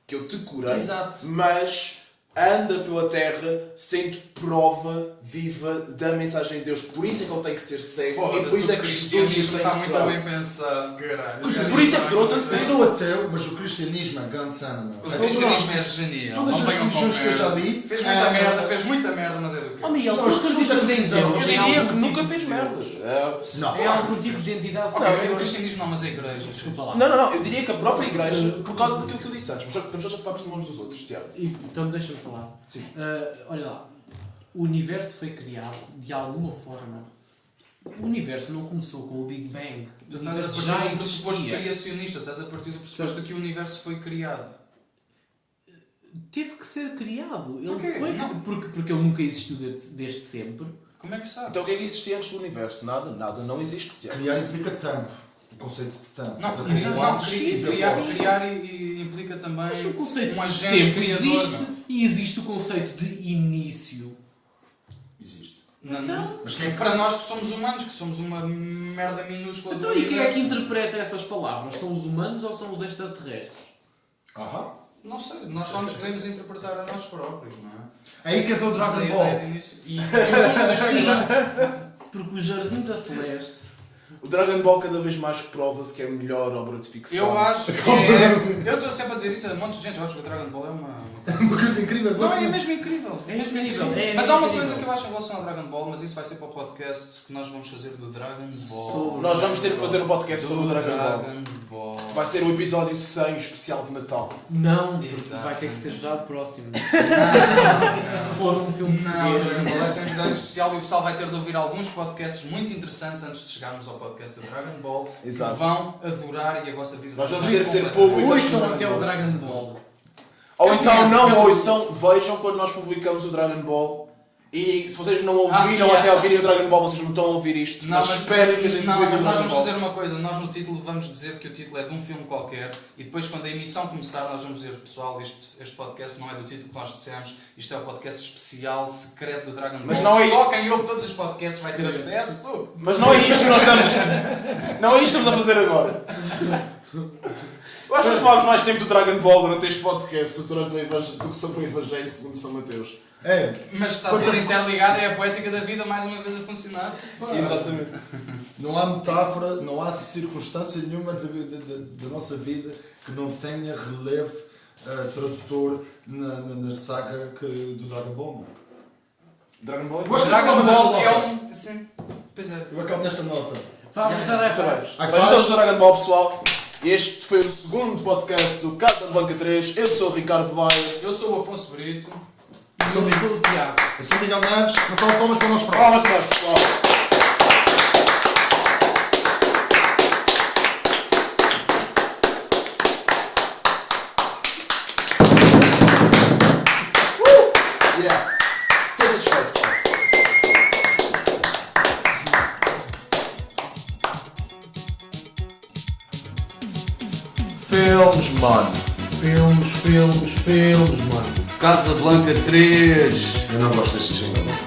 que eu te curei, Exato. mas anda pela terra sendo prova viva da mensagem de Deus. Por isso é que ele tem que ser cego e por isso é que Jesus cristianismo tem está que muito curar. bem pensado, caralho. Por isso é que durou tanto Eu tempo. sou ateu, mas o cristianismo é grande cena, meu. O cristianismo é genial. Todas Não as venham com religiões que eu já merda. li, Fez muita merda, fez muita merda, mas é do quê? Oh Miguel, Não, tu as pessoas acreditas em acreditam. Deus? Eu Em diria algum que tipo nunca de fez Deus? merdas. Não. É algum tipo de entidade? Ok, Eu- o cristianismo não, mas a igreja. Desculpa lá. Não, eu diria que a própria igreja, por causa daquilo que eu disse antes, mas estamos só a falar por cima uns dos outros, Tiago. Então deixa-me falar. Sim. Olha lá, o universo foi criado de alguma forma. O universo não começou com o Big Bang. Tu O estás a universo partir já do pressuposto existia. criacionista, estás a partir do pressuposto que o universo foi criado. Teve que ser criado. Ele Porquê? foi Não. porque ele nunca existiu desde sempre. Como é que sabes? Então o que é que existia antes do universo? Nada, nada não existe, Tiago. Criar implica tempo. O conceito de tempo. Não, Mas eu criar, queria não, antes criar, e criar, depois. criar e implica também Mas o conceito um de agente tempo criador. existe não? e existe o conceito de início. Existe. Então, Mas quem é que... Para nós que somos humanos, que somos uma merda minúscula então do e quem é que universo. interpreta essas palavras? São os humanos ou são os extraterrestres? Aham. Não sei, nós só nos podemos interpretar a nós próprios, não é? Aí que entrou o Mas a Dragon ideia Ball. de início- E Sim, porque o Jardim da Celeste... O Dragon Ball cada vez mais prova-se que é a melhor obra de ficção. eu acho que é... Eu estou sempre a dizer isso a um monte de gente, eu acho que o Dragon Ball é Uma coisa incrível. Não, é mesmo incrível. É mesmo incrível. Mas há uma coisa que eu acho em relação ao Dragon Ball, mas isso vai ser para o podcast que nós vamos fazer do Dragon Ball. Nós vamos ter que fazer um podcast sobre o Do Dragon Ball. Ball. Vai ser o episódio 100 especial de Natal. Não, porque Exato. vai ter que ser já o próximo. Se for um filme Não, português... Dragon Ball vai ser um episódio especial e o pessoal vai ter de ouvir alguns podcasts muito interessantes antes de chegarmos ao podcast do Dragon Ball. Exato. Que vão adorar e a vossa vida Nós vai vamos ter que ter completamente- público. Ouçam até o Dragon Ball. Ou então não Eu- ouçam, vejam quando nós publicamos o Dragon Ball. E se vocês não ouviram yeah. até ouvirem o Dragon Ball, vocês não estão a ouvir isto. Não, mas esperem que a gente não, publique mas o nós Dragon vamos Ball. fazer uma coisa, nós no título vamos dizer que o título é de um filme qualquer e depois quando a emissão começar nós vamos dizer, pessoal, este podcast não é do título que nós dissemos, isto é o podcast especial, secreto do Dragon Ball. Mas não é- Só quem ouve todos os podcasts vai ter acesso. Mas não é isto que nós estamos. Não é isto que estamos a fazer agora. Eu acho que nós falámos mais tempo do Dragon Ball durante este podcast durante o Evangelho, do que sobre o Evangelho segundo São Mateus. É. Mas está tudo interligado, é a poética da vida mais uma vez a funcionar. Pá, Exatamente. Não há metáfora, não há circunstância nenhuma da nossa vida que não tenha relevo tradutor na saga do Dragon Ball. Não é? Dragon Ball? Mas Dragon nesta Ball é nota. um... Sim, pois é. Eu acabo nesta nota. Vamos dar Muito bem. a High Bem, então, five. Dragon Ball, pessoal. Este foi o segundo podcast do Casa Blanca 3. Eu sou o Ricardo Baia. Eu sou o Afonso Brito. Eu sou o Tiago. Eu sou o Miguel Neves, uma salva de palmas para nós próprios. Palmas para nós, pessoal. Yeah. Estou satisfeito, pessoal. Filmes, mano. Filmes, mano. Casa Blanca 3. Eu não gosto deste jingle.